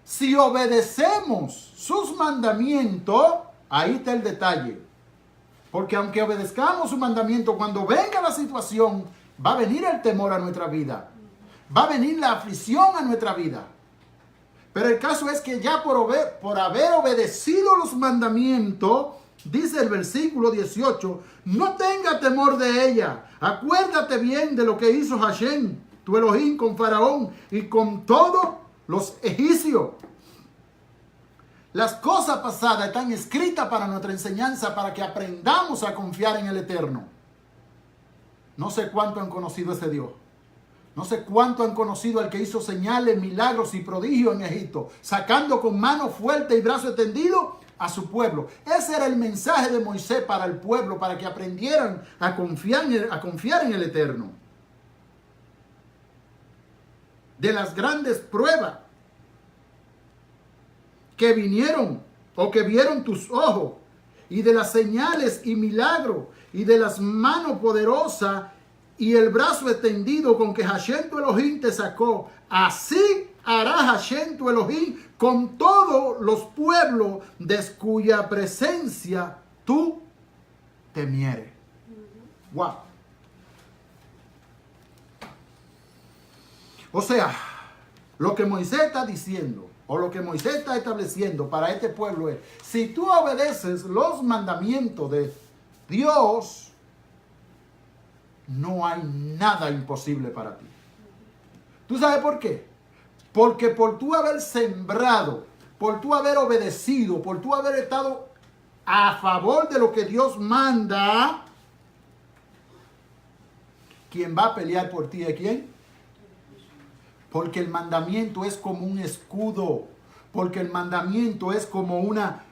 si obedecemos sus mandamientos, ahí está el detalle. Porque aunque obedezcamos su mandamiento, cuando venga la situación, va a venir el temor a nuestra vida. Va a venir la aflicción a nuestra vida. Pero el caso es que ya por haber obedecido los mandamientos, dice el versículo 18, no tenga temor de ella. Acuérdate bien de lo que hizo Hashem, tu Elohim, con Faraón y con todos los egipcios. Las cosas pasadas están escritas para nuestra enseñanza, para que aprendamos a confiar en el Eterno. No sé cuánto han conocido ese Dios. No sé cuánto han conocido al que hizo señales, milagros y prodigios en Egipto, sacando con mano fuerte y brazo extendido a su pueblo. Ese era el mensaje de Moisés para el pueblo, para que aprendieran a confiar en el Eterno. De las grandes pruebas que vinieron o que vieron tus ojos, y de las señales y milagros, y de las manos poderosas y el brazo extendido con que Hashem tu Elohim te sacó, así hará Hashem tu Elohim con todos los pueblos de cuya presencia tú temieres. Wow. O sea, lo que Moisés está diciendo, o lo que Moisés está estableciendo para este pueblo es, si tú obedeces los mandamientos de Dios, no hay nada imposible para ti. ¿Tú sabes por qué? Porque por tú haber sembrado, por tú haber obedecido, por tú haber estado a favor de lo que Dios manda, ¿quién va a pelear por ti? ¿Es quién? Porque el mandamiento es como un escudo, porque el mandamiento es como una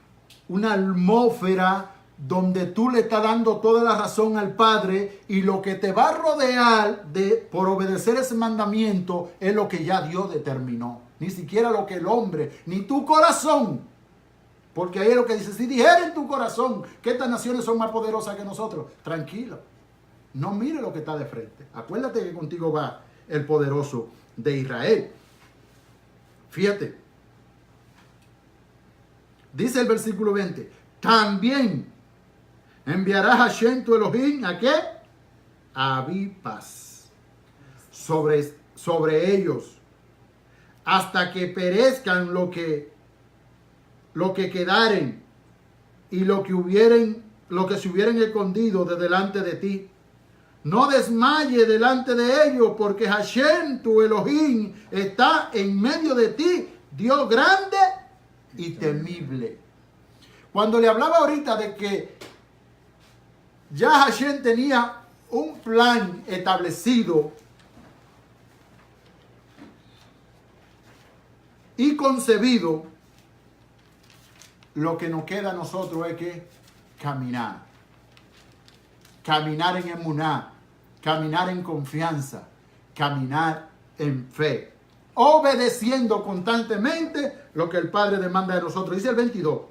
atmósfera donde tú le estás dando toda la razón al Padre, y lo que te va a rodear por obedecer ese mandamiento es lo que ya Dios determinó. Ni siquiera lo que el hombre, ni tu corazón. Porque ahí es lo que dice, si dijera en tu corazón que estas naciones son más poderosas que nosotros, tranquilo, no mire lo que está de frente. Acuérdate que contigo va el poderoso de Israel. Fíjate. Dice el versículo 20, también Enviará Hashem tu Elohim, ¿a qué? A avispas sobre ellos, hasta que perezcan lo que quedaren y lo que se hubieran escondido de delante de ti. No desmaye delante de ellos, porque Hashem tu Elohim está en medio de ti, Dios grande y temible. Cuando le hablaba ahorita de que ya Hashem tenía un plan establecido y concebido, lo que nos queda a nosotros es que caminar en emuná, caminar en confianza, caminar en fe, obedeciendo constantemente lo que el Padre demanda de nosotros. Dice el 22.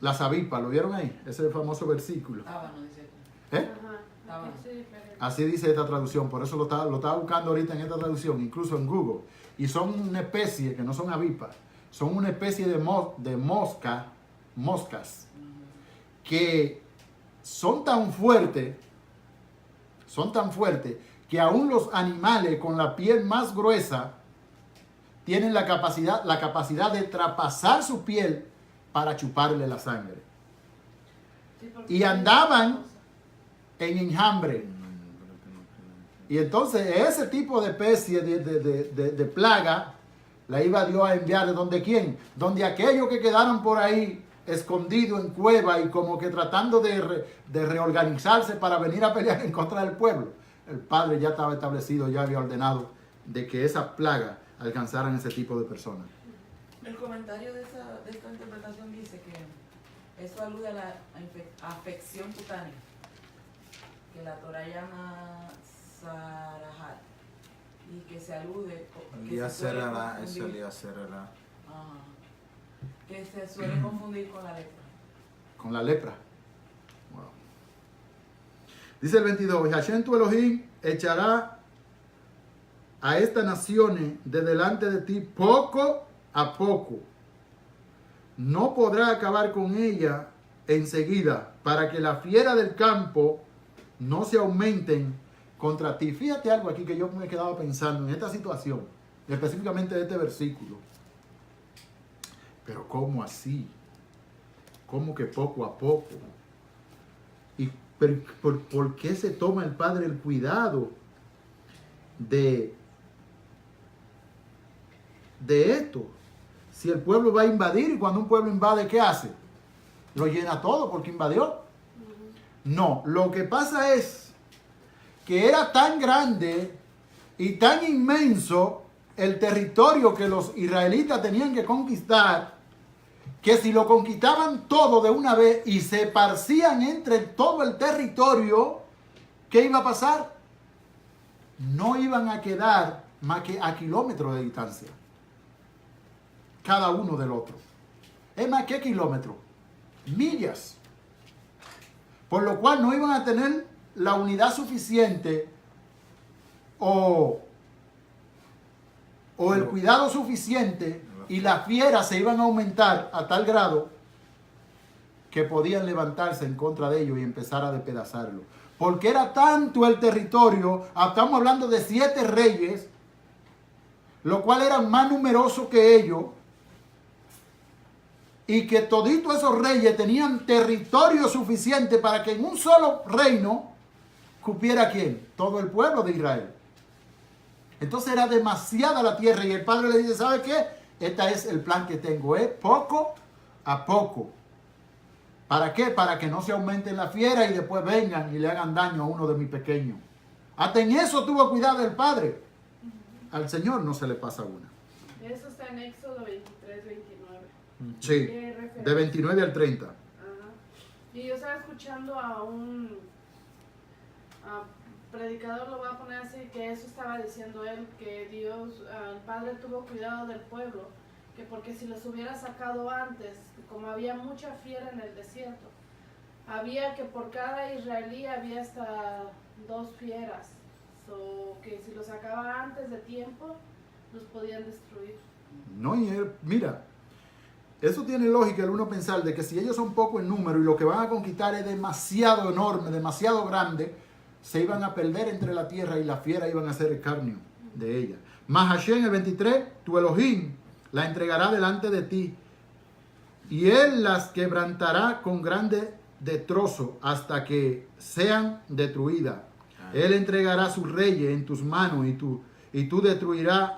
Las avispas, ¿lo vieron ahí? Ese es el famoso versículo. ¿Eh? Así dice esta traducción, por eso lo estaba buscando ahorita en esta traducción, incluso en Google. Y son una especie, que no son avispas, son una especie de moscas, que son tan fuertes, que aún los animales con la piel más gruesa tienen la capacidad de traspasar su piel para chuparle la sangre. Y andaban en enjambre. Y entonces ese tipo de especie de plaga la iba Dios a enviar de donde quién, donde aquellos que quedaron por ahí escondidos en cueva y como que tratando de reorganizarse para venir a pelear en contra del pueblo. El Padre ya estaba establecido, ya había ordenado de que esa plaga alcanzaran ese tipo de personas. El comentario de esta interpretación dice que eso alude a la afección cutánea, que la Torah llama Sarahat, y que se alude que se suele confundir con la lepra. Con la lepra. Wow. Dice el 22, y Hashem tu Elohim echará a estas naciones de delante de ti poco a poco. No podrá acabar con ella enseguida, para que la fiera del campo no se aumenten contra ti. Fíjate algo aquí que yo me he quedado pensando en esta situación, específicamente de este versículo. Pero ¿cómo así? ¿Cómo que poco a poco? ¿Y por qué se toma el Padre el cuidado de esto? Si el pueblo va a invadir, y cuando un pueblo invade, ¿qué hace? Lo llena todo porque invadió. No, lo que pasa es que era tan grande y tan inmenso el territorio que los israelitas tenían que conquistar, que si lo conquistaban todo de una vez y se esparcían entre todo el territorio, ¿qué iba a pasar? No iban a quedar más que a kilómetros de distancia cada uno del otro. Es más que kilómetros, millas. Por lo cual no iban a tener la unidad suficiente o el cuidado suficiente, y las fieras se iban a aumentar a tal grado que podían levantarse en contra de ellos y empezar a despedazarlo. Porque era tanto el territorio, estamos hablando de 7 reyes, lo cual eran más numerosos que ellos, y que toditos esos reyes tenían territorio suficiente para que en un solo reino cupiera ¿quién? Todo el pueblo de Israel. Entonces era demasiada la tierra, y el Padre le dice, ¿sabe qué? Este es el plan que tengo, es poco a poco. ¿Para qué? Para que no se aumenten la fiera y después vengan y le hagan daño a uno de mis pequeños. Hasta en eso tuvo cuidado el Padre. Al Señor no se le pasa una. Eso está en Éxodo 23, 29. Sí, de 29 al 30. Ajá. Y yo estaba escuchando a un predicador, lo voy a poner así, que eso estaba diciendo él, que Dios, el Padre tuvo cuidado del pueblo, que porque si los hubiera sacado antes, como había mucha fiera en el desierto, había que por cada israelí había hasta 2 fieras, que si los sacaba antes de tiempo, los podían destruir. No, y mira, Eso tiene lógica el uno pensar de que si ellos son pocos en número y lo que van a conquistar es demasiado enorme, demasiado grande, se iban a perder entre la tierra y la fiera iban a ser escarnio de ella. Mas Hashem, el 23, tu Elohim la entregará delante de ti, y él las quebrantará con grande destrozo hasta que sean destruidas. Él entregará sus reyes en tus manos, y tú destruirás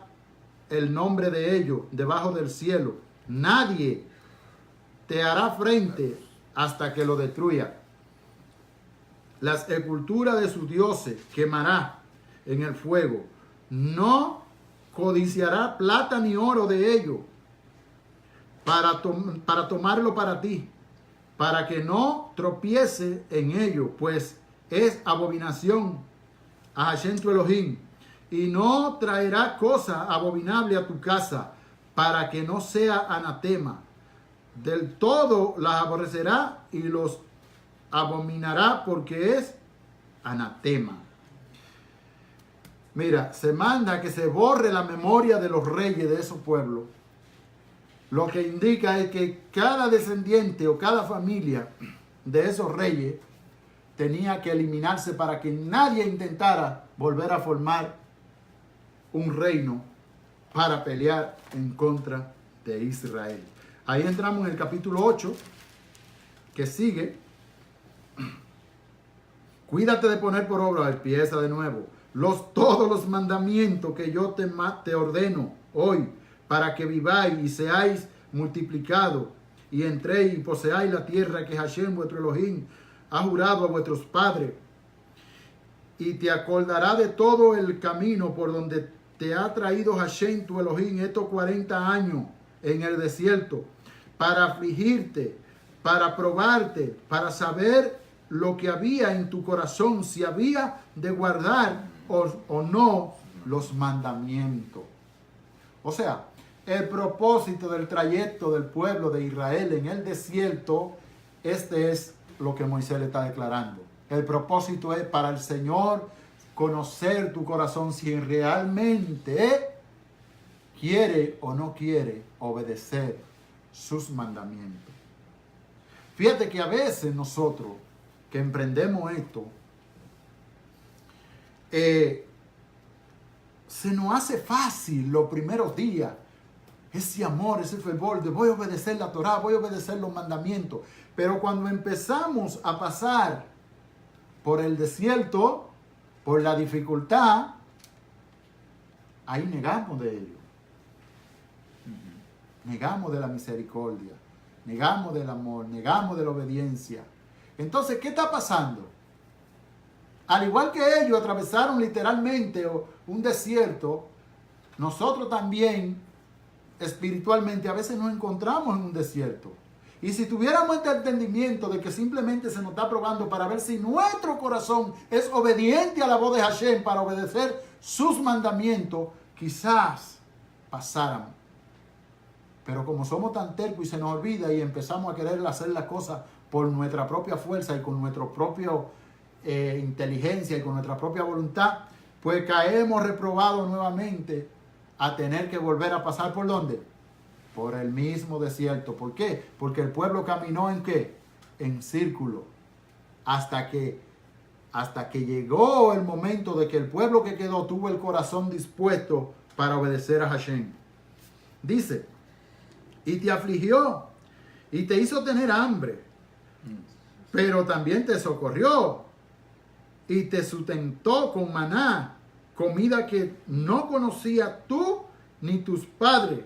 el nombre de ellos debajo del cielo. Nadie te hará frente hasta que lo destruya. Las esculturas de sus dioses quemará en el fuego. No codiciará plata ni oro de ellos para tomarlo para ti, para que no tropiece en ello, pues es abominación a Hashem tu Elohim. Y no traerá cosa abominable a tu casa, para que no sea anatema. Del todo las aborrecerá y los abominará, porque es anatema. Mira, se manda que se borre la memoria de los reyes de esos pueblos. Lo que indica es que cada descendiente o cada familia de esos reyes tenía que eliminarse para que nadie intentara volver a formar un reino para pelear en contra de Israel. Ahí entramos en el capítulo 8, que sigue. Cuídate de poner por obra, empieza de nuevo, todos los mandamientos que yo te ordeno hoy, para que viváis y seáis multiplicados, y entréis y poseáis la tierra que Hashem, vuestro Elohim, ha jurado a vuestros padres. Y te acordará de todo el camino por donde te ha traído Hashem, tu Elohim, estos 40 años en el desierto, para afligirte, para probarte, para saber lo que había en tu corazón, si había de guardar o no los mandamientos. O sea, el propósito del trayecto del pueblo de Israel en el desierto, este es lo que Moisés le está declarando. El propósito es para el Señor conocer tu corazón, si realmente quiere o no quiere obedecer sus mandamientos. Fíjate que a veces nosotros que emprendemos esto, se nos hace fácil los primeros días, ese amor, ese fervor de voy a obedecer la Torá, voy a obedecer los mandamientos. Pero cuando empezamos a pasar por el desierto, por la dificultad, ahí negamos de ello. Negamos de la misericordia, negamos del amor, negamos de la obediencia. Entonces, ¿qué está pasando? Al igual que ellos atravesaron literalmente un desierto, nosotros también espiritualmente a veces nos encontramos en un desierto. Y si tuviéramos este entendimiento de que simplemente se nos está probando para ver si nuestro corazón es obediente a la voz de Hashem para obedecer sus mandamientos, quizás pasáramos. Pero como somos tan tercos y se nos olvida y empezamos a querer hacer las cosas por nuestra propia fuerza y con nuestra propia inteligencia y con nuestra propia voluntad, pues caemos reprobados nuevamente a tener que volver a pasar ¿por dónde? Por el mismo desierto. ¿Por qué? Porque el pueblo caminó ¿en qué? En círculo. Hasta que llegó el momento de que el pueblo que quedó tuvo el corazón dispuesto para obedecer a Hashem. Dice, y te afligió y te hizo tener hambre, pero también te socorrió y te sustentó con maná, comida que no conocía tú ni tus padres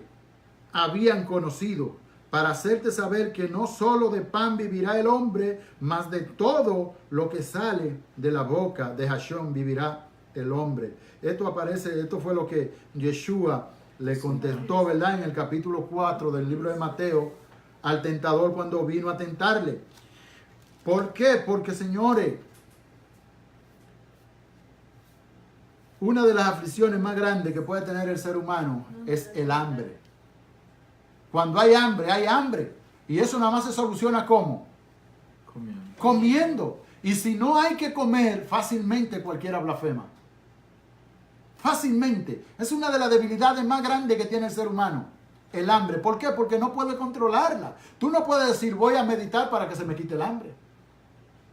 habían conocido, para hacerte saber que no solo de pan vivirá el hombre, mas de todo lo que sale de la boca de Hashem vivirá el hombre. Esto fue lo que Yeshua le contestó, ¿verdad? En el capítulo 4 del libro de Mateo al tentador cuando vino a tentarle. ¿Por qué? Porque, señores, una de las aflicciones más grandes que puede tener el ser humano es el hambre. Cuando hay hambre, hay hambre. Y eso nada más se soluciona ¿cómo? Comiendo. Y si no hay que comer, fácilmente cualquiera blasfema. Fácilmente. Es una de las debilidades más grandes que tiene el ser humano. el hambre. ¿Por qué? Porque no puede controlarla. Tú no puedes decir, voy a meditar para que se me quite el hambre.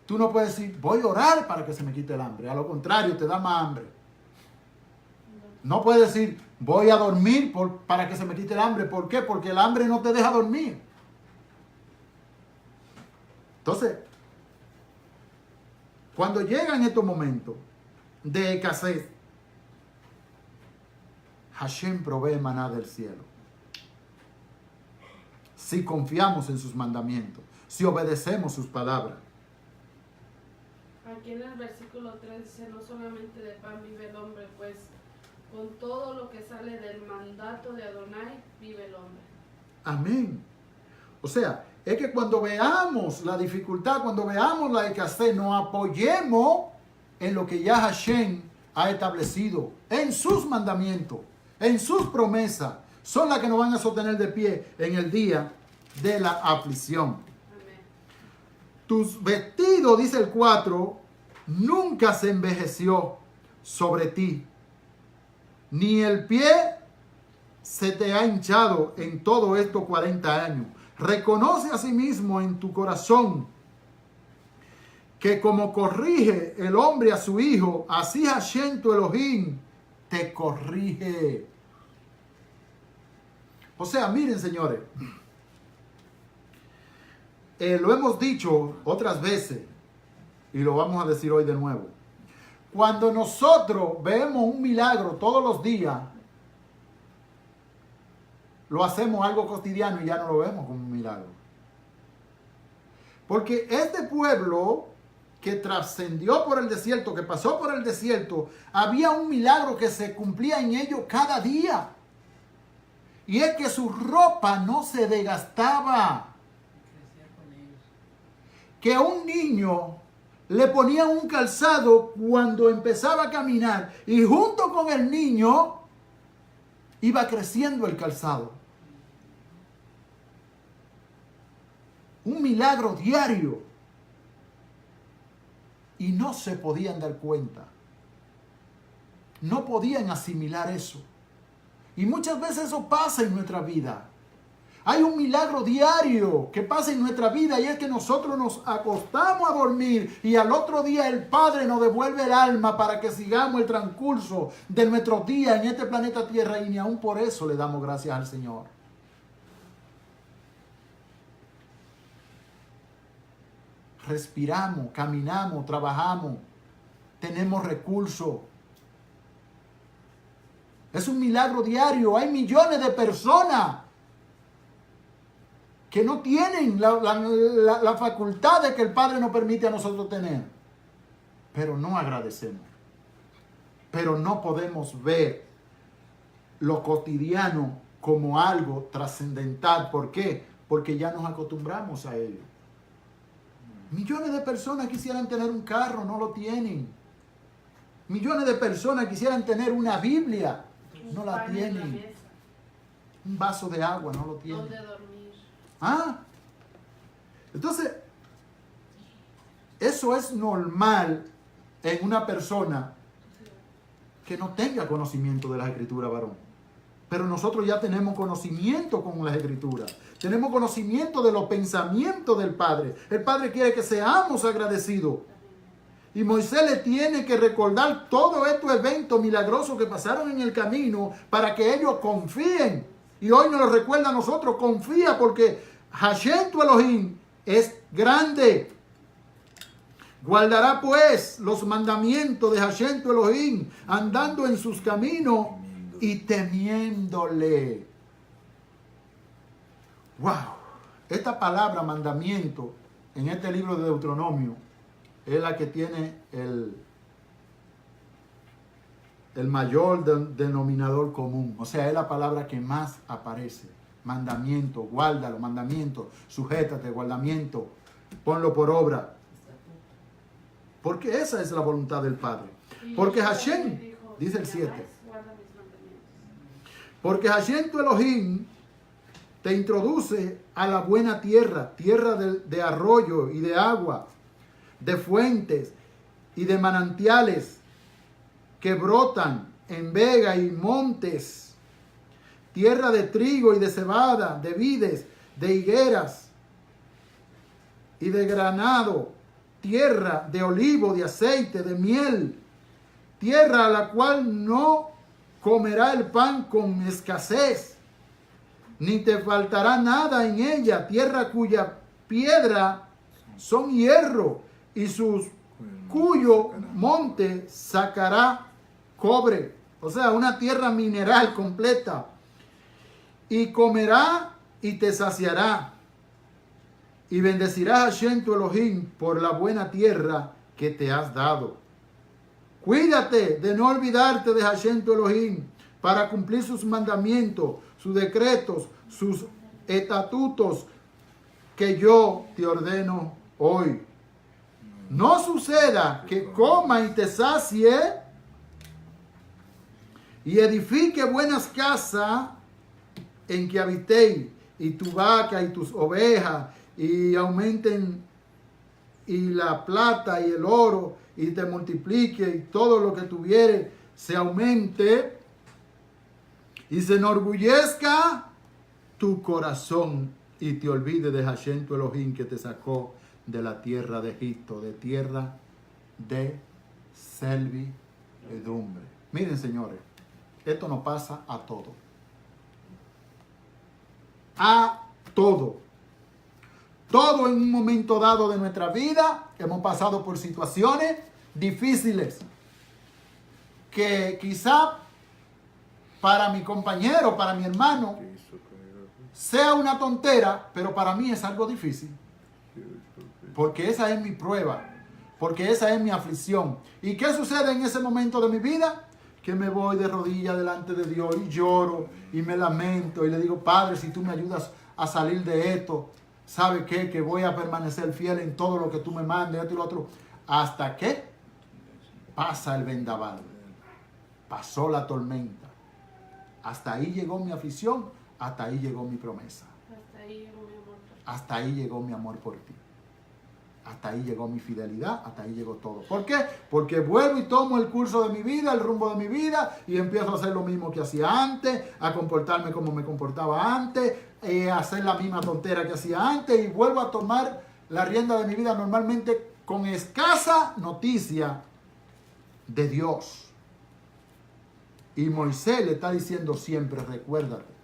Tú no puedes decir, voy a orar para que se me quite el hambre. A lo contrario, te da más hambre. No puedes decir, voy a dormir para que se me quite el hambre. ¿Por qué? Porque el hambre no te deja dormir. Entonces, cuando llegan estos momentos de escasez, Hashem provee maná del cielo. Si confiamos en sus mandamientos, si obedecemos sus palabras. Aquí en el versículo 3 dice, no solamente de pan vive el hombre, pues con todo lo que sale del mandato de Adonai vive el hombre. Amén. O sea, es que cuando veamos la dificultad, cuando veamos la escasez, nos apoyemos en lo que ya Hashem ha establecido, en sus mandamientos, en sus promesas. Son las que nos van a sostener de pie en el día de la aflicción. Amén. Tus vestidos, dice el 4, nunca se envejeció sobre ti, ni el pie se te ha hinchado en todos estos 40 años. Reconoce a sí mismo en tu corazón que como corrige el hombre a su hijo, así Hashem tu Elohim te corrige. O sea, miren, señores, lo hemos dicho otras veces y lo vamos a decir hoy de nuevo. Cuando nosotros vemos un milagro todos los días, lo hacemos algo cotidiano y ya no lo vemos como un milagro. Porque este pueblo que trascendió por el desierto, que pasó por el desierto, había un milagro que se cumplía en ellos cada día. Y es que su ropa no se desgastaba. Que a un niño le ponían un calzado cuando empezaba a caminar y junto con el niño iba creciendo el calzado. Un milagro diario. Y no se podían dar cuenta. No podían asimilar eso. Y muchas veces eso pasa en nuestra vida. Hay un milagro diario que pasa en nuestra vida y es que nosotros nos acostamos a dormir y al otro día el Padre nos devuelve el alma para que sigamos el transcurso de nuestros días en este planeta Tierra y ni aún por eso le damos gracias al Señor. Respiramos, caminamos, trabajamos, tenemos recursos. Es un milagro diario. Hay millones de personas que no tienen la facultad de que el Padre nos permite a nosotros tener. Pero no agradecemos. Pero no podemos ver lo cotidiano como algo trascendental. ¿Por qué? Porque ya nos acostumbramos a ello. Millones de personas quisieran tener un carro, no lo tienen. Millones de personas quisieran tener una Biblia, no la tienen. Un vaso de agua, no lo tienen. ¿Dónde dormir? Entonces, eso es normal en una persona que no tenga conocimiento de las Escrituras, varón. Pero nosotros ya tenemos conocimiento con las Escrituras. Tenemos conocimiento de los pensamientos del Padre. El Padre quiere que seamos agradecidos. Y Moisés le tiene que recordar todos estos eventos milagrosos que pasaron en el camino para que ellos confíen. Y hoy nos lo recuerda a nosotros. Confía porque Hashem tu Elohim es grande. Guardará pues los mandamientos de Hashem tu Elohim, andando en sus caminos y temiéndole. Wow. Esta palabra mandamiento en este libro de Deuteronomio es la que tiene el mayor denominador común. O sea, es la palabra que más aparece. Mandamiento, guárdalo, mandamiento, sujétate, guardamiento, ponlo por obra. Porque esa es la voluntad del Padre. Porque Hashem, dice el 7, porque Hashem tu Elohim te introduce a la buena tierra, tierra de arroyo y de agua, de fuentes y de manantiales que brotan en vega y montes, tierra de trigo y de cebada, de vides, de higueras y de granado, tierra de olivo, de aceite, de miel, tierra a la cual no comerá el pan con escasez, ni te faltará nada en ella, tierra cuya piedra son hierro y cuyo monte sacará cobre. O sea, una tierra mineral completa. Y comerá y te saciará. Y bendecirás a Hashem tu Elohim por la buena tierra que te has dado. Cuídate de no olvidarte de Hashem tu Elohim para cumplir sus mandamientos, sus decretos, sus estatutos que yo te ordeno hoy. No suceda que coma y te sacie y edifique buenas casas en que habitéis, y tu vaca y tus ovejas, y aumenten y la plata y el oro, y te multiplique, y todo lo que tuviere se aumente, y se enorgullezca tu corazón, y te olvide de Hashem tu Elohim, que te sacó de la tierra de Egipto, de tierra de servidumbre. Miren, señores, esto nos pasa a todo. A todo. Todo en un momento dado de nuestra vida hemos pasado por situaciones difíciles que quizá para mi compañero, para mi hermano, sea una tontera, pero para mí es algo difícil. Porque esa es mi prueba, porque esa es mi aflicción. ¿Y qué sucede en ese momento de mi vida? Que me voy de rodillas delante de Dios y lloro y me lamento y le digo, Padre, si tú me ayudas a salir de esto, ¿sabe qué? Que voy a permanecer fiel en todo lo que tú me mandes, esto y lo otro. Hasta que pasa el vendaval, pasó la tormenta. Hasta ahí llegó mi aflicción, hasta ahí llegó mi promesa. Hasta ahí llegó mi amor por ti. Hasta ahí llegó mi amor por ti. Hasta ahí llegó mi fidelidad, hasta ahí llegó todo. ¿Por qué? Porque vuelvo y tomo el curso de mi vida, el rumbo de mi vida, y empiezo a hacer lo mismo que hacía antes, a comportarme como me comportaba antes, a hacer la misma tontera que hacía antes, y vuelvo a tomar la rienda de mi vida normalmente con escasa noticia de Dios. Y Moisés le está diciendo siempre, recuérdate.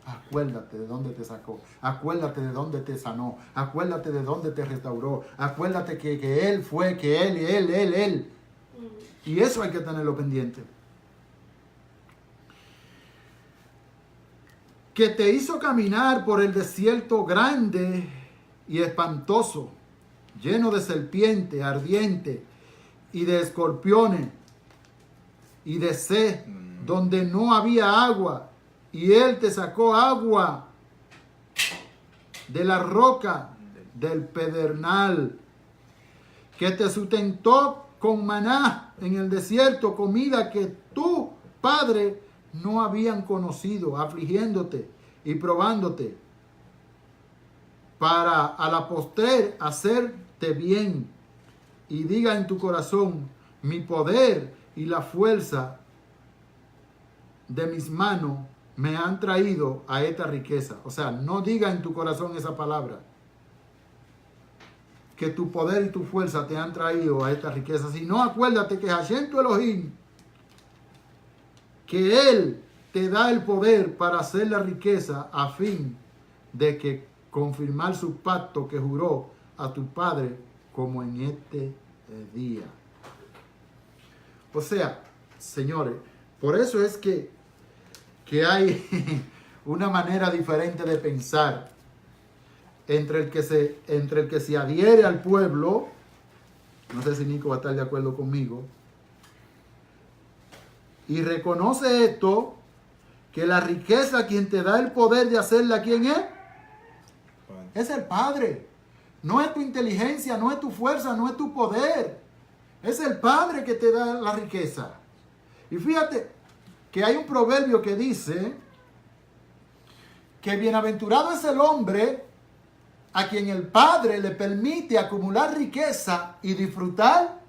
Acuérdate de dónde te sacó, acuérdate de dónde te sanó, acuérdate de dónde te restauró, acuérdate que Él fue, que Él. Y eso hay que tenerlo pendiente. Que te hizo caminar por el desierto grande y espantoso, lleno de serpientes, ardiente, y de escorpiones, y de sed, donde no había agua. Y Él te sacó agua de la roca, del pedernal, que te sustentó con maná en el desierto, comida que tu padre no habían conocido, afligiéndote y probándote, para a la postrer hacerte bien, y diga en tu corazón, mi poder y la fuerza de mis manos me han traído a esta riqueza. O sea, no diga en tu corazón esa palabra, que tu poder y tu fuerza te han traído a esta riqueza, sino acuérdate que Hashem tu Elohim, que Él te da el poder para hacer la riqueza, a fin de que confirmar su pacto que juró a tu padre, como en este día. O sea, señores, por eso es que hay una manera diferente de pensar entre el que se adhiere al pueblo. No sé si Nico va a estar de acuerdo conmigo. Y reconoce esto, que la riqueza, quien te da el poder de hacerla, ¿quién es? Es el Padre. No es tu inteligencia, no es tu fuerza, no es tu poder. Es el Padre que te da la riqueza. Y fíjate que hay un proverbio que dice que bienaventurado es el hombre a quien el Padre le permite acumular riqueza y disfrutar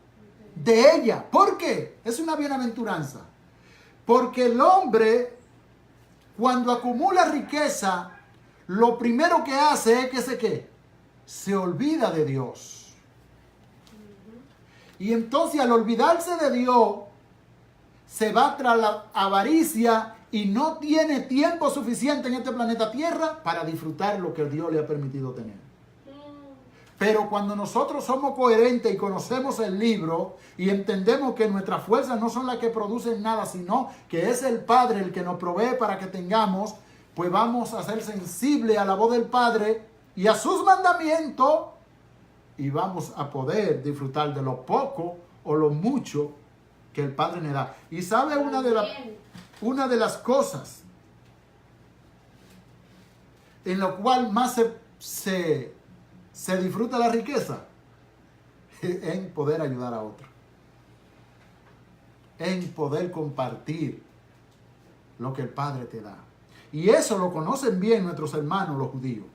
de ella. ¿Por qué? Es una bienaventuranza. Porque el hombre cuando acumula riqueza, lo primero que hace es que se olvida de Dios. Y entonces al olvidarse de Dios, se va tras la avaricia y no tiene tiempo suficiente en este planeta Tierra para disfrutar lo que Dios le ha permitido tener. Pero cuando nosotros somos coherentes y conocemos el libro y entendemos que nuestras fuerzas no son las que producen nada, sino que es el Padre el que nos provee para que tengamos, pues vamos a ser sensibles a la voz del Padre y a sus mandamientos y vamos a poder disfrutar de lo poco o lo mucho que el Padre me da. Y sabe una de las cosas en lo cual más se disfruta la riqueza en poder ayudar a otro, en poder compartir lo que el Padre te da. Y eso lo conocen bien nuestros hermanos los judíos.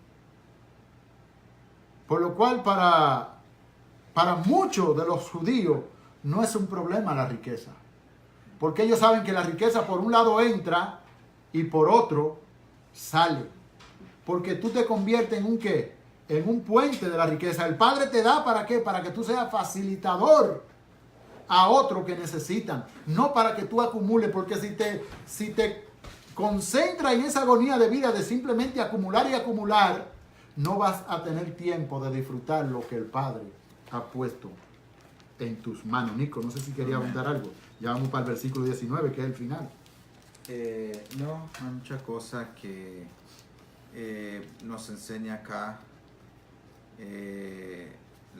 Por lo cual para muchos de los judíos no es un problema la riqueza. Porque ellos saben que la riqueza por un lado entra y por otro sale. Porque tú te conviertes en un ¿qué? En un puente de la riqueza. El Padre te da ¿para qué? Para que tú seas facilitador a otros que necesitan. No para que tú acumules. Porque si te concentras en esa agonía de vida de simplemente acumular y acumular, no vas a tener tiempo de disfrutar lo que el Padre ha puesto en tus manos. Nico, no sé si quería apuntar algo. Ya vamos para el versículo 19, que es el final. No, hay muchas cosas que nos enseña acá.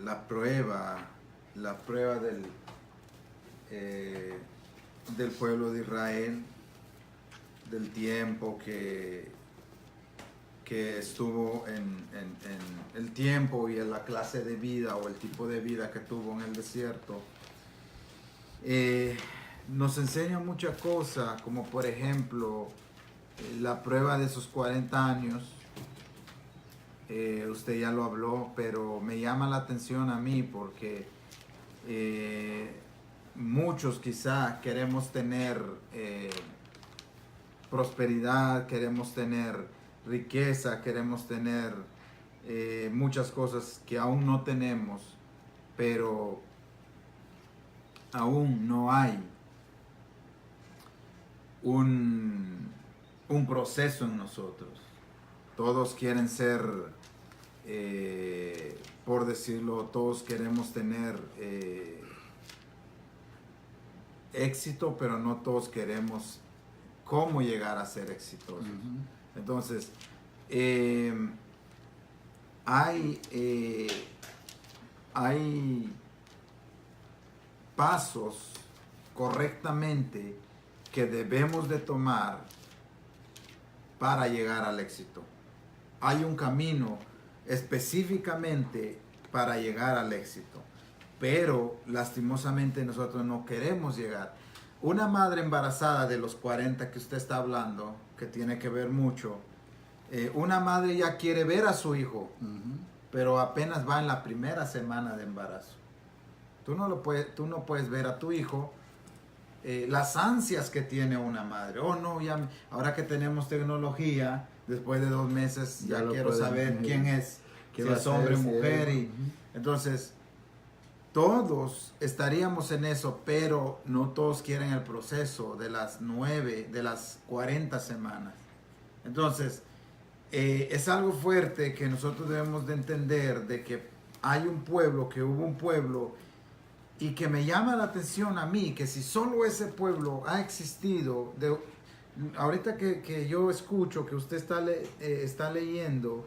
La prueba del pueblo de Israel, del tiempo que estuvo en el tiempo y en la clase de vida o el tipo de vida que tuvo en el desierto. Nos enseña muchas cosas, como por ejemplo la prueba de esos 40 años. Usted ya lo habló, pero me llama la atención a mí porque muchos quizá queremos tener prosperidad, queremos tener riqueza, queremos tener muchas cosas que aún no tenemos, pero aún no hay un proceso en nosotros. Todos quieren ser, por decirlo, todos queremos tener éxito, pero no todos queremos cómo llegar a ser exitosos. Entonces, hay pasos correctamente que debemos de tomar para llegar al éxito. Hay un camino específicamente para llegar al éxito, pero lastimosamente nosotros no queremos llegar. Una madre embarazada de los 40 que usted está hablando, que tiene que ver mucho, una madre ya quiere ver a su hijo, pero apenas va en la primera semana de embarazo. Tú no puedes ver a tu hijo, las ansias que tiene una madre. Oh no, ahora que tenemos tecnología, después de 2 meses ya quiero saber quién es, si es hombre o mujer. Entonces, todos estaríamos en eso, pero no todos quieren el proceso de las 40 semanas. Entonces, es algo fuerte que nosotros debemos de entender, de que hubo un pueblo, y que me llama la atención a mí, que si solo ese pueblo ha existido, ahorita que yo escucho que usted está leyendo,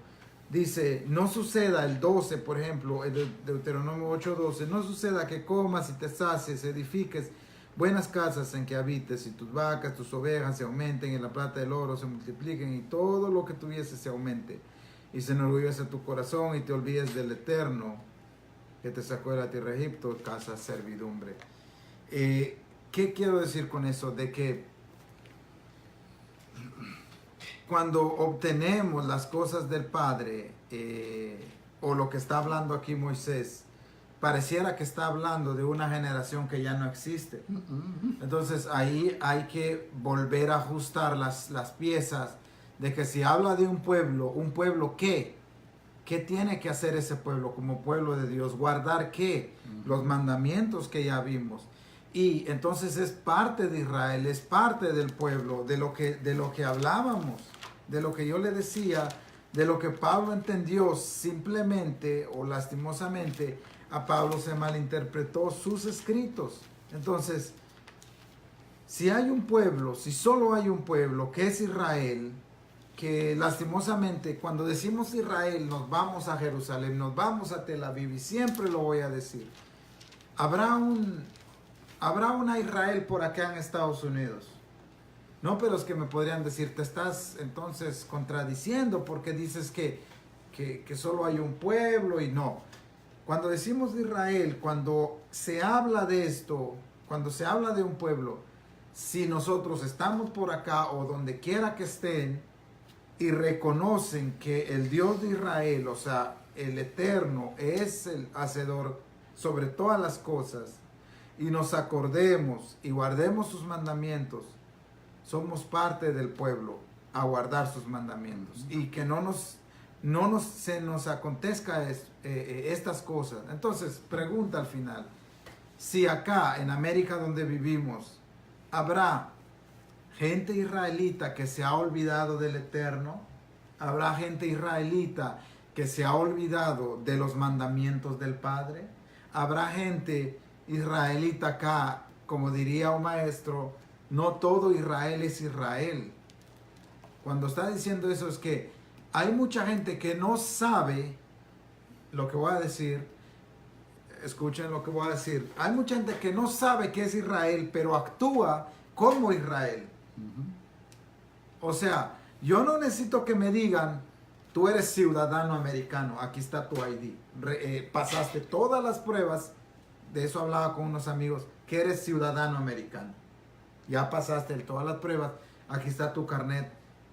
dice, no suceda el 12, por ejemplo, el Deuteronomio 8:12, no suceda que comas y te sacies, edifiques buenas casas en que habites, y tus vacas, tus ovejas se aumenten, y la plata y el oro se multipliquen, y todo lo que tuviese se aumente, y se enorgullece tu corazón, y te olvides del Eterno, que te sacó de la tierra de Egipto, casa servidumbre. ¿Qué quiero decir con eso? De que cuando obtenemos las cosas del Padre, o lo que está hablando aquí Moisés, pareciera que está hablando de una generación que ya no existe. Entonces ahí hay que volver a ajustar las piezas de que si habla de un pueblo ¿qué? ¿Qué tiene que hacer ese pueblo como pueblo de Dios? ¿Guardar qué? Los mandamientos que ya vimos. Y entonces es parte de Israel, es parte del pueblo, de lo que hablábamos, de lo que yo le decía, de lo que Pablo entendió simplemente o lastimosamente. A Pablo se malinterpretó sus escritos. Entonces, si hay un pueblo, si solo hay un pueblo que es Israel, que lastimosamente cuando decimos Israel nos vamos a Jerusalén, nos vamos a Tel Aviv, y siempre lo voy a decir, habrá una Israel por acá en Estados Unidos. No, pero es que me podrían decir, te estás entonces contradiciendo porque dices que solo hay un pueblo, y no. Cuando decimos de Israel, cuando se habla de esto, cuando se habla de un pueblo, si nosotros estamos por acá o donde quiera que estén y reconocen que el Dios de Israel, o sea, el Eterno, es el hacedor sobre todas las cosas, y nos acordemos y guardemos sus mandamientos, somos parte del pueblo a guardar sus mandamientos, y que se nos acontezca estas cosas. Entonces, pregunta al final, si acá en América donde vivimos habrá gente israelita que se ha olvidado del Eterno, habrá gente israelita que se ha olvidado de los mandamientos del Padre, habrá gente israelita acá, como diría un maestro, no todo Israel es Israel. Cuando está diciendo eso es que hay mucha gente que no sabe lo que voy a decir. Escuchen lo que voy a decir. Hay mucha gente que no sabe qué es Israel, pero actúa como Israel. O sea, yo no necesito que me digan, tú eres ciudadano americano, aquí está tu ID. Pasaste todas las pruebas, de eso hablaba con unos amigos, que eres ciudadano americano. Ya pasaste todas las pruebas, aquí está tu carnet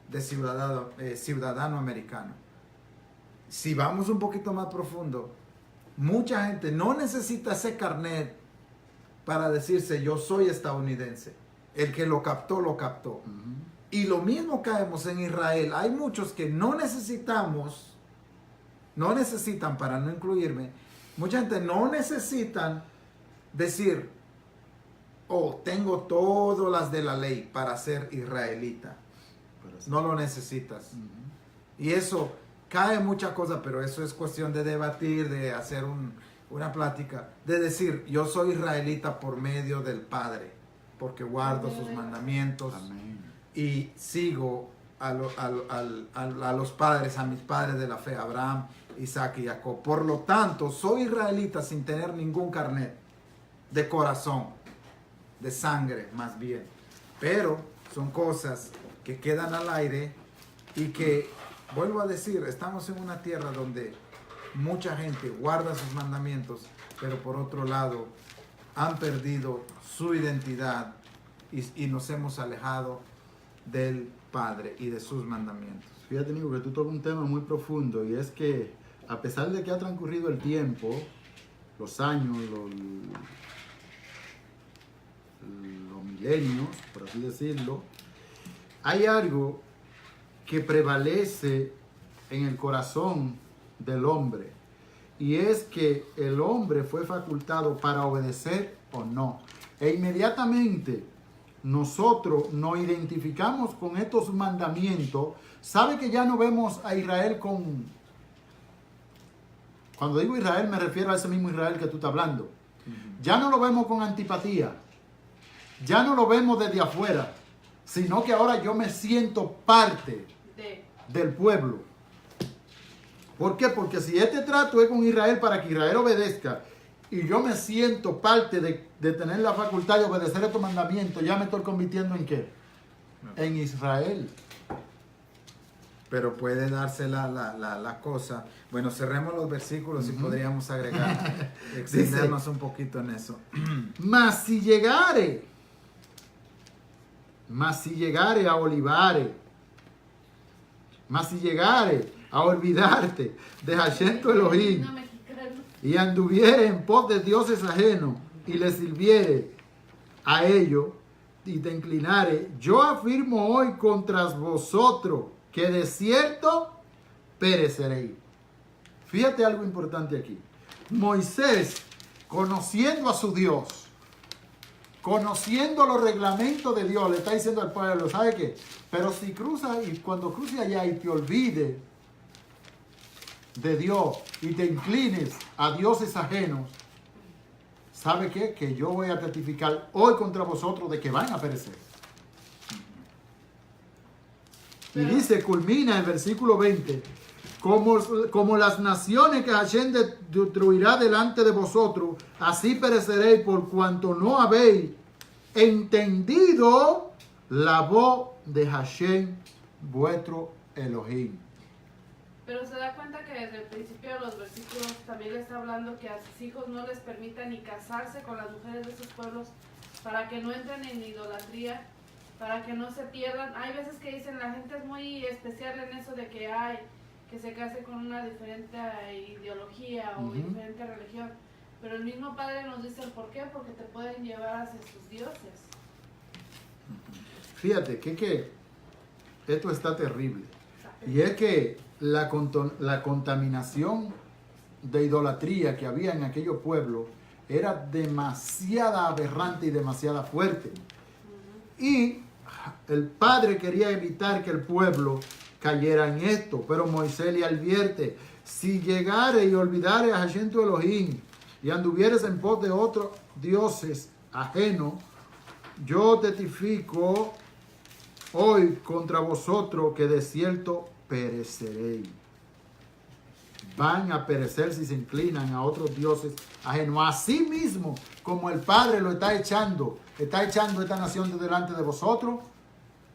de ciudadano americano. Si vamos un poquito más profundo, mucha gente no necesita ese carnet para decirse yo soy estadounidense. El que lo captó, lo captó. Y lo mismo caemos en Israel. Hay muchos que no necesitan, para no incluirme, mucha gente no necesitan decir, oh, tengo todas las de la ley para ser israelita. No lo necesitas. Y eso cae mucha cosa, pero eso es cuestión de debatir, de hacer una plática, de decir, yo soy israelita por medio del Padre, porque guardo sus mandamientos. Amén. Y sigo a los padres, a mis padres de la fe, Abraham, Isaac y Jacob. Por lo tanto, soy israelita sin tener ningún carnet de corazón, de sangre más bien. Pero son cosas que quedan al aire y que, vuelvo a decir, estamos en una tierra donde mucha gente guarda sus mandamientos, pero por otro lado han perdido su identidad y nos hemos alejado del Padre y de sus mandamientos. Fíjate, Nico, que tú tocas un tema muy profundo, y es que a pesar de que ha transcurrido el tiempo, los años, los milenios, por así decirlo, hay algo que prevalece en el corazón del hombre, y es que el hombre fue facultado para obedecer o no, e inmediatamente nosotros nos identificamos con estos mandamientos. ¿Sabe que ya no vemos a Israel con... Cuando digo Israel me refiero a ese mismo Israel que tú estás hablando. Ya no lo vemos con antipatía. Ya no lo vemos desde afuera. Sino que ahora yo me siento parte del pueblo. ¿Por qué? Porque si este trato es con Israel para que Israel obedezca, y yo me siento parte de tener la facultad de obedecer estos mandamientos, ya me estoy convirtiendo ¿en qué? En Israel. Pero puede darse la cosa. Bueno, cerremos los versículos y podríamos agregar, extendernos un poquito en eso. Mas si llegare a olivare, mas si llegare a olvidarte de Hashem tu Elohim, y anduviere en pos de dioses ajenos y le sirviere a ellos y te inclinare, yo afirmo hoy contra vosotros que de cierto pereceréis. Fíjate algo importante aquí. Moisés, conociendo a su Dios, conociendo los reglamentos de Dios, le está diciendo al pueblo, ¿sabe qué? Pero si cruzas y cuando cruces allá y te olvides de Dios y te inclines a dioses ajenos, ¿sabe qué? Que yo voy a testificar hoy contra vosotros de que van a perecer. Y dice, culmina el versículo 20, como las naciones que Hashem destruirá delante de vosotros, así pereceréis por cuanto no habéis entendido la voz de Hashem, vuestro Elohim. Pero se da cuenta que desde el principio de los versículos también le está hablando que a sus hijos no les permita ni casarse con las mujeres de esos pueblos para que no entren en idolatría, para que no se pierdan. Hay veces que dicen, la gente es muy especial en eso de que hay que se case con una diferente ideología o diferente religión. Pero el mismo Padre nos dice el por qué, porque te pueden llevar hacia sus dioses. Fíjate que esto está terrible. Y es que la contaminación de idolatría que había en aquellos pueblos era demasiada aberrante y demasiada fuerte. Y el Padre quería evitar que el pueblo cayera en esto, pero Moisés le advierte, si llegare y olvidare a Hashem tu Elohim y anduvieres en pos de otros dioses ajenos, yo testifico hoy contra vosotros que de cierto pereceréis. Van a perecer si se inclinan a otros dioses ajenos. Así mismo como el Padre lo está echando esta nación de delante de vosotros,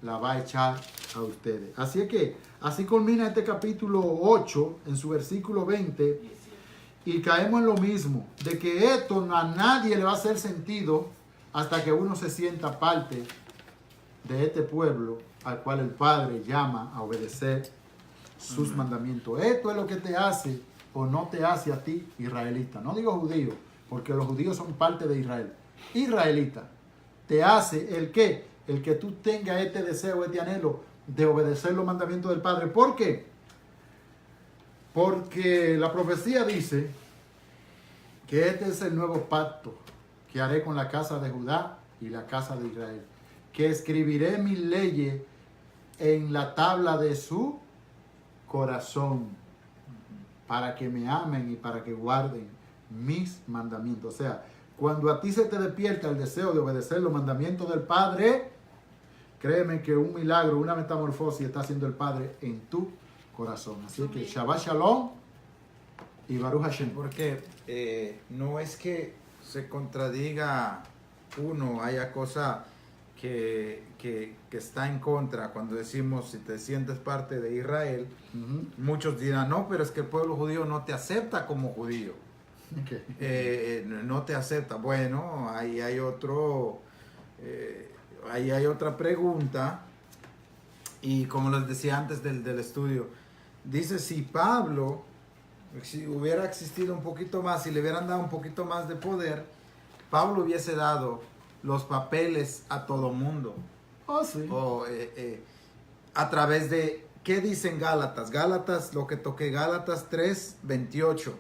la va a echar a ustedes. Así es que, así culmina este capítulo 8 en su versículo 20 y caemos en lo mismo, de que esto a nadie le va a hacer sentido hasta que uno se sienta parte de este pueblo al cual el Padre llama a obedecer sus mandamientos. Esto es lo que te hace o no te hace a ti israelita. No digo judío, porque los judíos son parte de Israel. Israelita, te hace el qué? El que tú tengas este deseo, este anhelo de obedecer los mandamientos del Padre. ¿Por qué? Porque la profecía dice que este es el nuevo pacto que haré con la casa de Judá y la casa de Israel, que escribiré mis leyes en la tabla de su corazón, para que me amen y para que guarden mis mandamientos. O sea, cuando a ti se te despierta el deseo de obedecer los mandamientos del Padre, créeme que un milagro, una metamorfosis está haciendo el Padre en tu corazón. Así que Shabbat Shalom y Baruch Hashem. Porque no es que se contradiga uno, haya cosa que está en contra cuando decimos si te sientes parte de Israel. Muchos dirán, no, pero es que el pueblo judío no te acepta como judío. Okay. No te acepta. Bueno, ahí hay otra pregunta, y como les decía antes del estudio, dice, si Pablo, si hubiera existido un poquito más, si le hubieran dado un poquito más de poder, Pablo hubiese dado los papeles a todo mundo. Oh, sí. A través de, ¿qué dicen Gálatas? Gálatas, lo que toqué, Gálatas 3:28.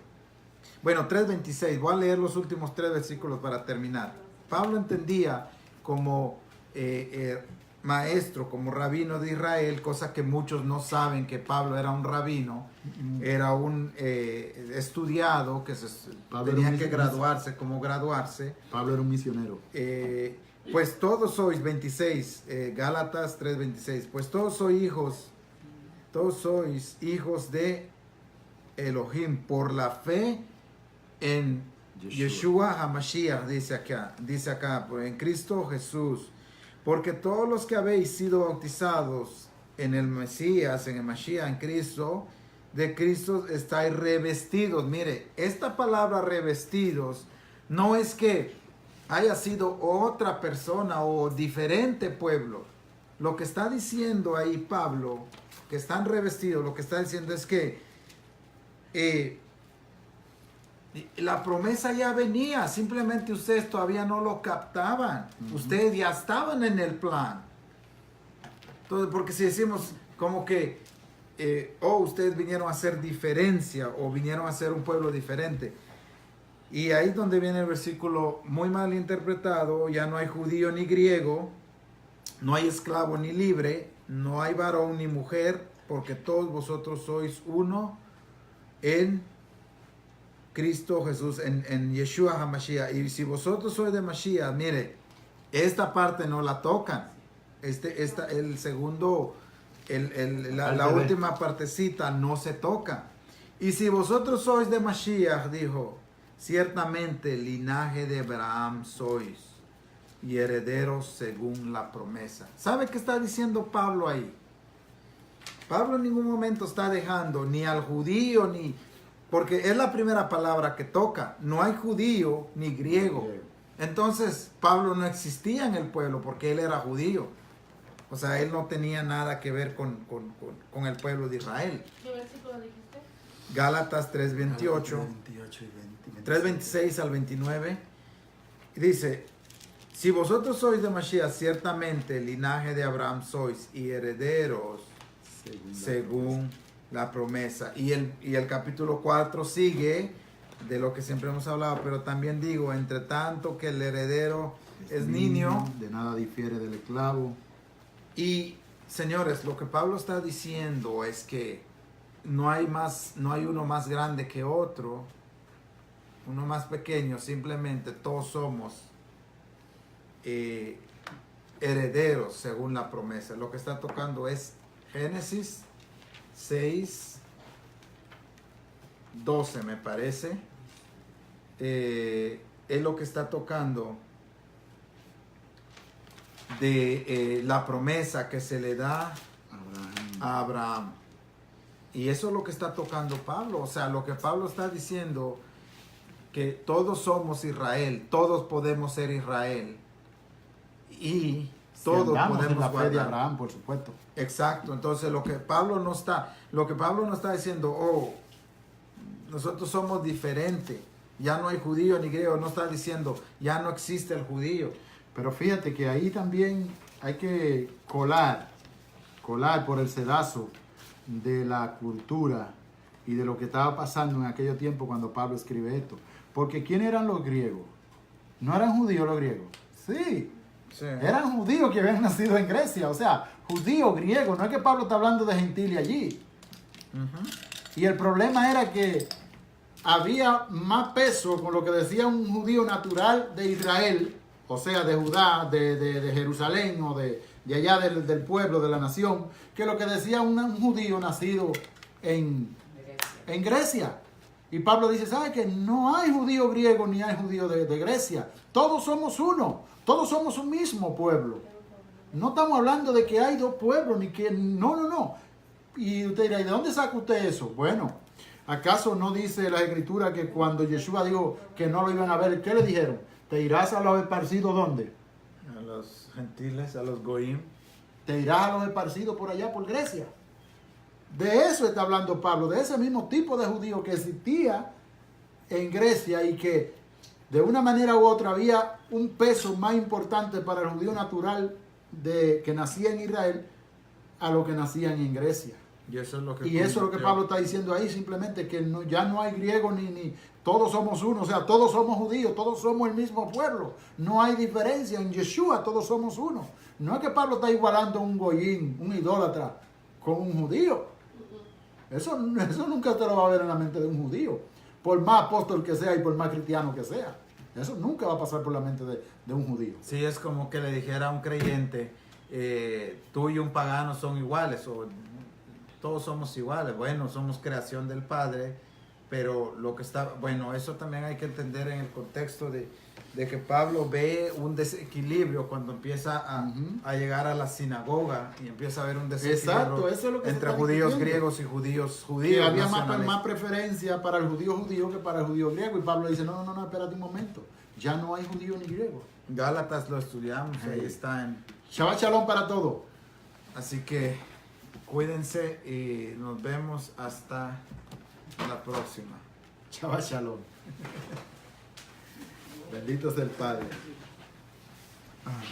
Bueno, 3:26. Voy a leer los últimos 3 versículos para terminar. Pablo entendía como maestro, como rabino de Israel, cosa que muchos no saben, que Pablo era un rabino, era un estudiado, que tenía que graduarse, como graduarse. Pablo era un misionero. Pues todos sois, 26, Gálatas 3:26, pues todos sois hijos de Elohim por la fe en Yeshua HaMashiach, dice acá, en Cristo Jesús. Porque todos los que habéis sido bautizados en el Mesías, en el Mashiach, en Cristo, de Cristo estáis revestidos. Mire, esta palabra revestidos no es que haya sido otra persona o diferente pueblo. Lo que está diciendo ahí Pablo, que están revestidos, lo que está diciendo es que Y la promesa ya venía, simplemente ustedes todavía no lo captaban. Ustedes ya estaban en el plan. Entonces, porque si decimos como que, ustedes vinieron a hacer diferencia o vinieron a ser un pueblo diferente. Y ahí es donde viene el versículo muy mal interpretado, ya no hay judío ni griego, no hay esclavo ni libre, no hay varón ni mujer, porque todos vosotros sois uno en Cristo Jesús, en Yeshua HaMashiach. Y si vosotros sois de Mashiach, mire, esta parte no la tocan. El segundo, la última partecita no se toca. Y si vosotros sois de Mashiach, dijo, ciertamente linaje de Abraham sois y herederos según la promesa. ¿Sabe qué está diciendo Pablo ahí? Pablo en ningún momento está dejando ni al judío ni... Porque es la primera palabra que toca. No hay judío ni griego. Entonces Pablo no existía en el pueblo porque él era judío. O sea, él no tenía nada que ver con el pueblo de Israel. ¿Qué versículo dijiste? Gálatas 3:28. 3:26 al 29. Y dice, si vosotros sois de Mashiach, ciertamente linaje de Abraham sois y herederos según la promesa. Y el capítulo 4 sigue de lo que siempre hemos hablado, pero también digo, entre tanto que el heredero es niño, de nada difiere del esclavo. y señores, lo que Pablo está diciendo es que no hay uno más grande que otro, uno más pequeño, simplemente todos somos herederos según la promesa. Lo que está tocando es Génesis 6:12 me parece. Es lo que está tocando de la promesa que se le da a Abraham. Y eso es lo que está tocando Pablo. O sea, lo que Pablo está diciendo, que todos somos Israel, todos podemos ser Israel. Y todos podemos en la fe de guardar. Abraham, por supuesto. Exacto. Entonces lo que Pablo no está diciendo, nosotros somos diferentes. Ya no hay judío ni griego. No está diciendo, ya no existe el judío. Pero fíjate que ahí también hay que colar por el sedazo de la cultura y de lo que estaba pasando en aquellos tiempos cuando Pablo escribe esto. Porque ¿quién eran los griegos? ¿No eran judíos los griegos? Sí. Eran judíos que habían nacido en Grecia. O sea, judíos, griegos. No es que Pablo está hablando de gentiles allí. Y el problema era que había más peso con lo que decía un judío natural de Israel, o sea, de Judá, de Jerusalén o de allá del pueblo, de la nación, que lo que decía un judío nacido en Grecia. Y Pablo dice, ¿sabe que no hay judío griego ni hay judío de Grecia? Todos somos uno, todos somos un mismo pueblo. No estamos hablando de que hay dos pueblos, ni que... No. Y usted dirá, ¿y de dónde saca usted eso? Bueno, ¿acaso no dice la Escritura que cuando Yeshua dijo que no lo iban a ver, qué le dijeron? ¿Te irás a los esparcidos dónde? A los gentiles, a los goyim. Te irás a los esparcidos por allá, por Grecia. De eso está hablando Pablo, de ese mismo tipo de judío que existía en Grecia y que de una manera u otra había un peso más importante para el judío natural que nacía en Israel a lo que nacían en Grecia. Y eso es lo que Pablo está diciendo ahí, simplemente que ya no hay griego ni todos somos uno, o sea, todos somos judíos, todos somos el mismo pueblo, no hay diferencia, en Yeshua todos somos uno. No es que Pablo está igualando un goyín, un idólatra, con un judío. Eso nunca te lo va a ver en la mente de un judío, por más apóstol que sea y por más cristiano que sea. Eso nunca va a pasar por la mente de un judío. Sí, es como que le dijera a un creyente, tú y un pagano son iguales, o todos somos iguales. Bueno, somos creación del Padre, pero eso también hay que entender en el contexto de que Pablo ve un desequilibrio cuando empieza a llegar a la sinagoga y empieza a ver un desequilibrio. Exacto, eso es lo que entre se está judíos discutiendo. griegos y judíos Que había nacionales. más preferencia para el judío judío que para el judío griego. Y Pablo dice, no, espérate un momento. Ya no hay judío ni griego. Gálatas lo estudiamos, ahí está en... Shabbat Shalom para todos. Así que cuídense y nos vemos hasta la próxima. Shabbat Shalom. Bendito sea el Padre. Ah.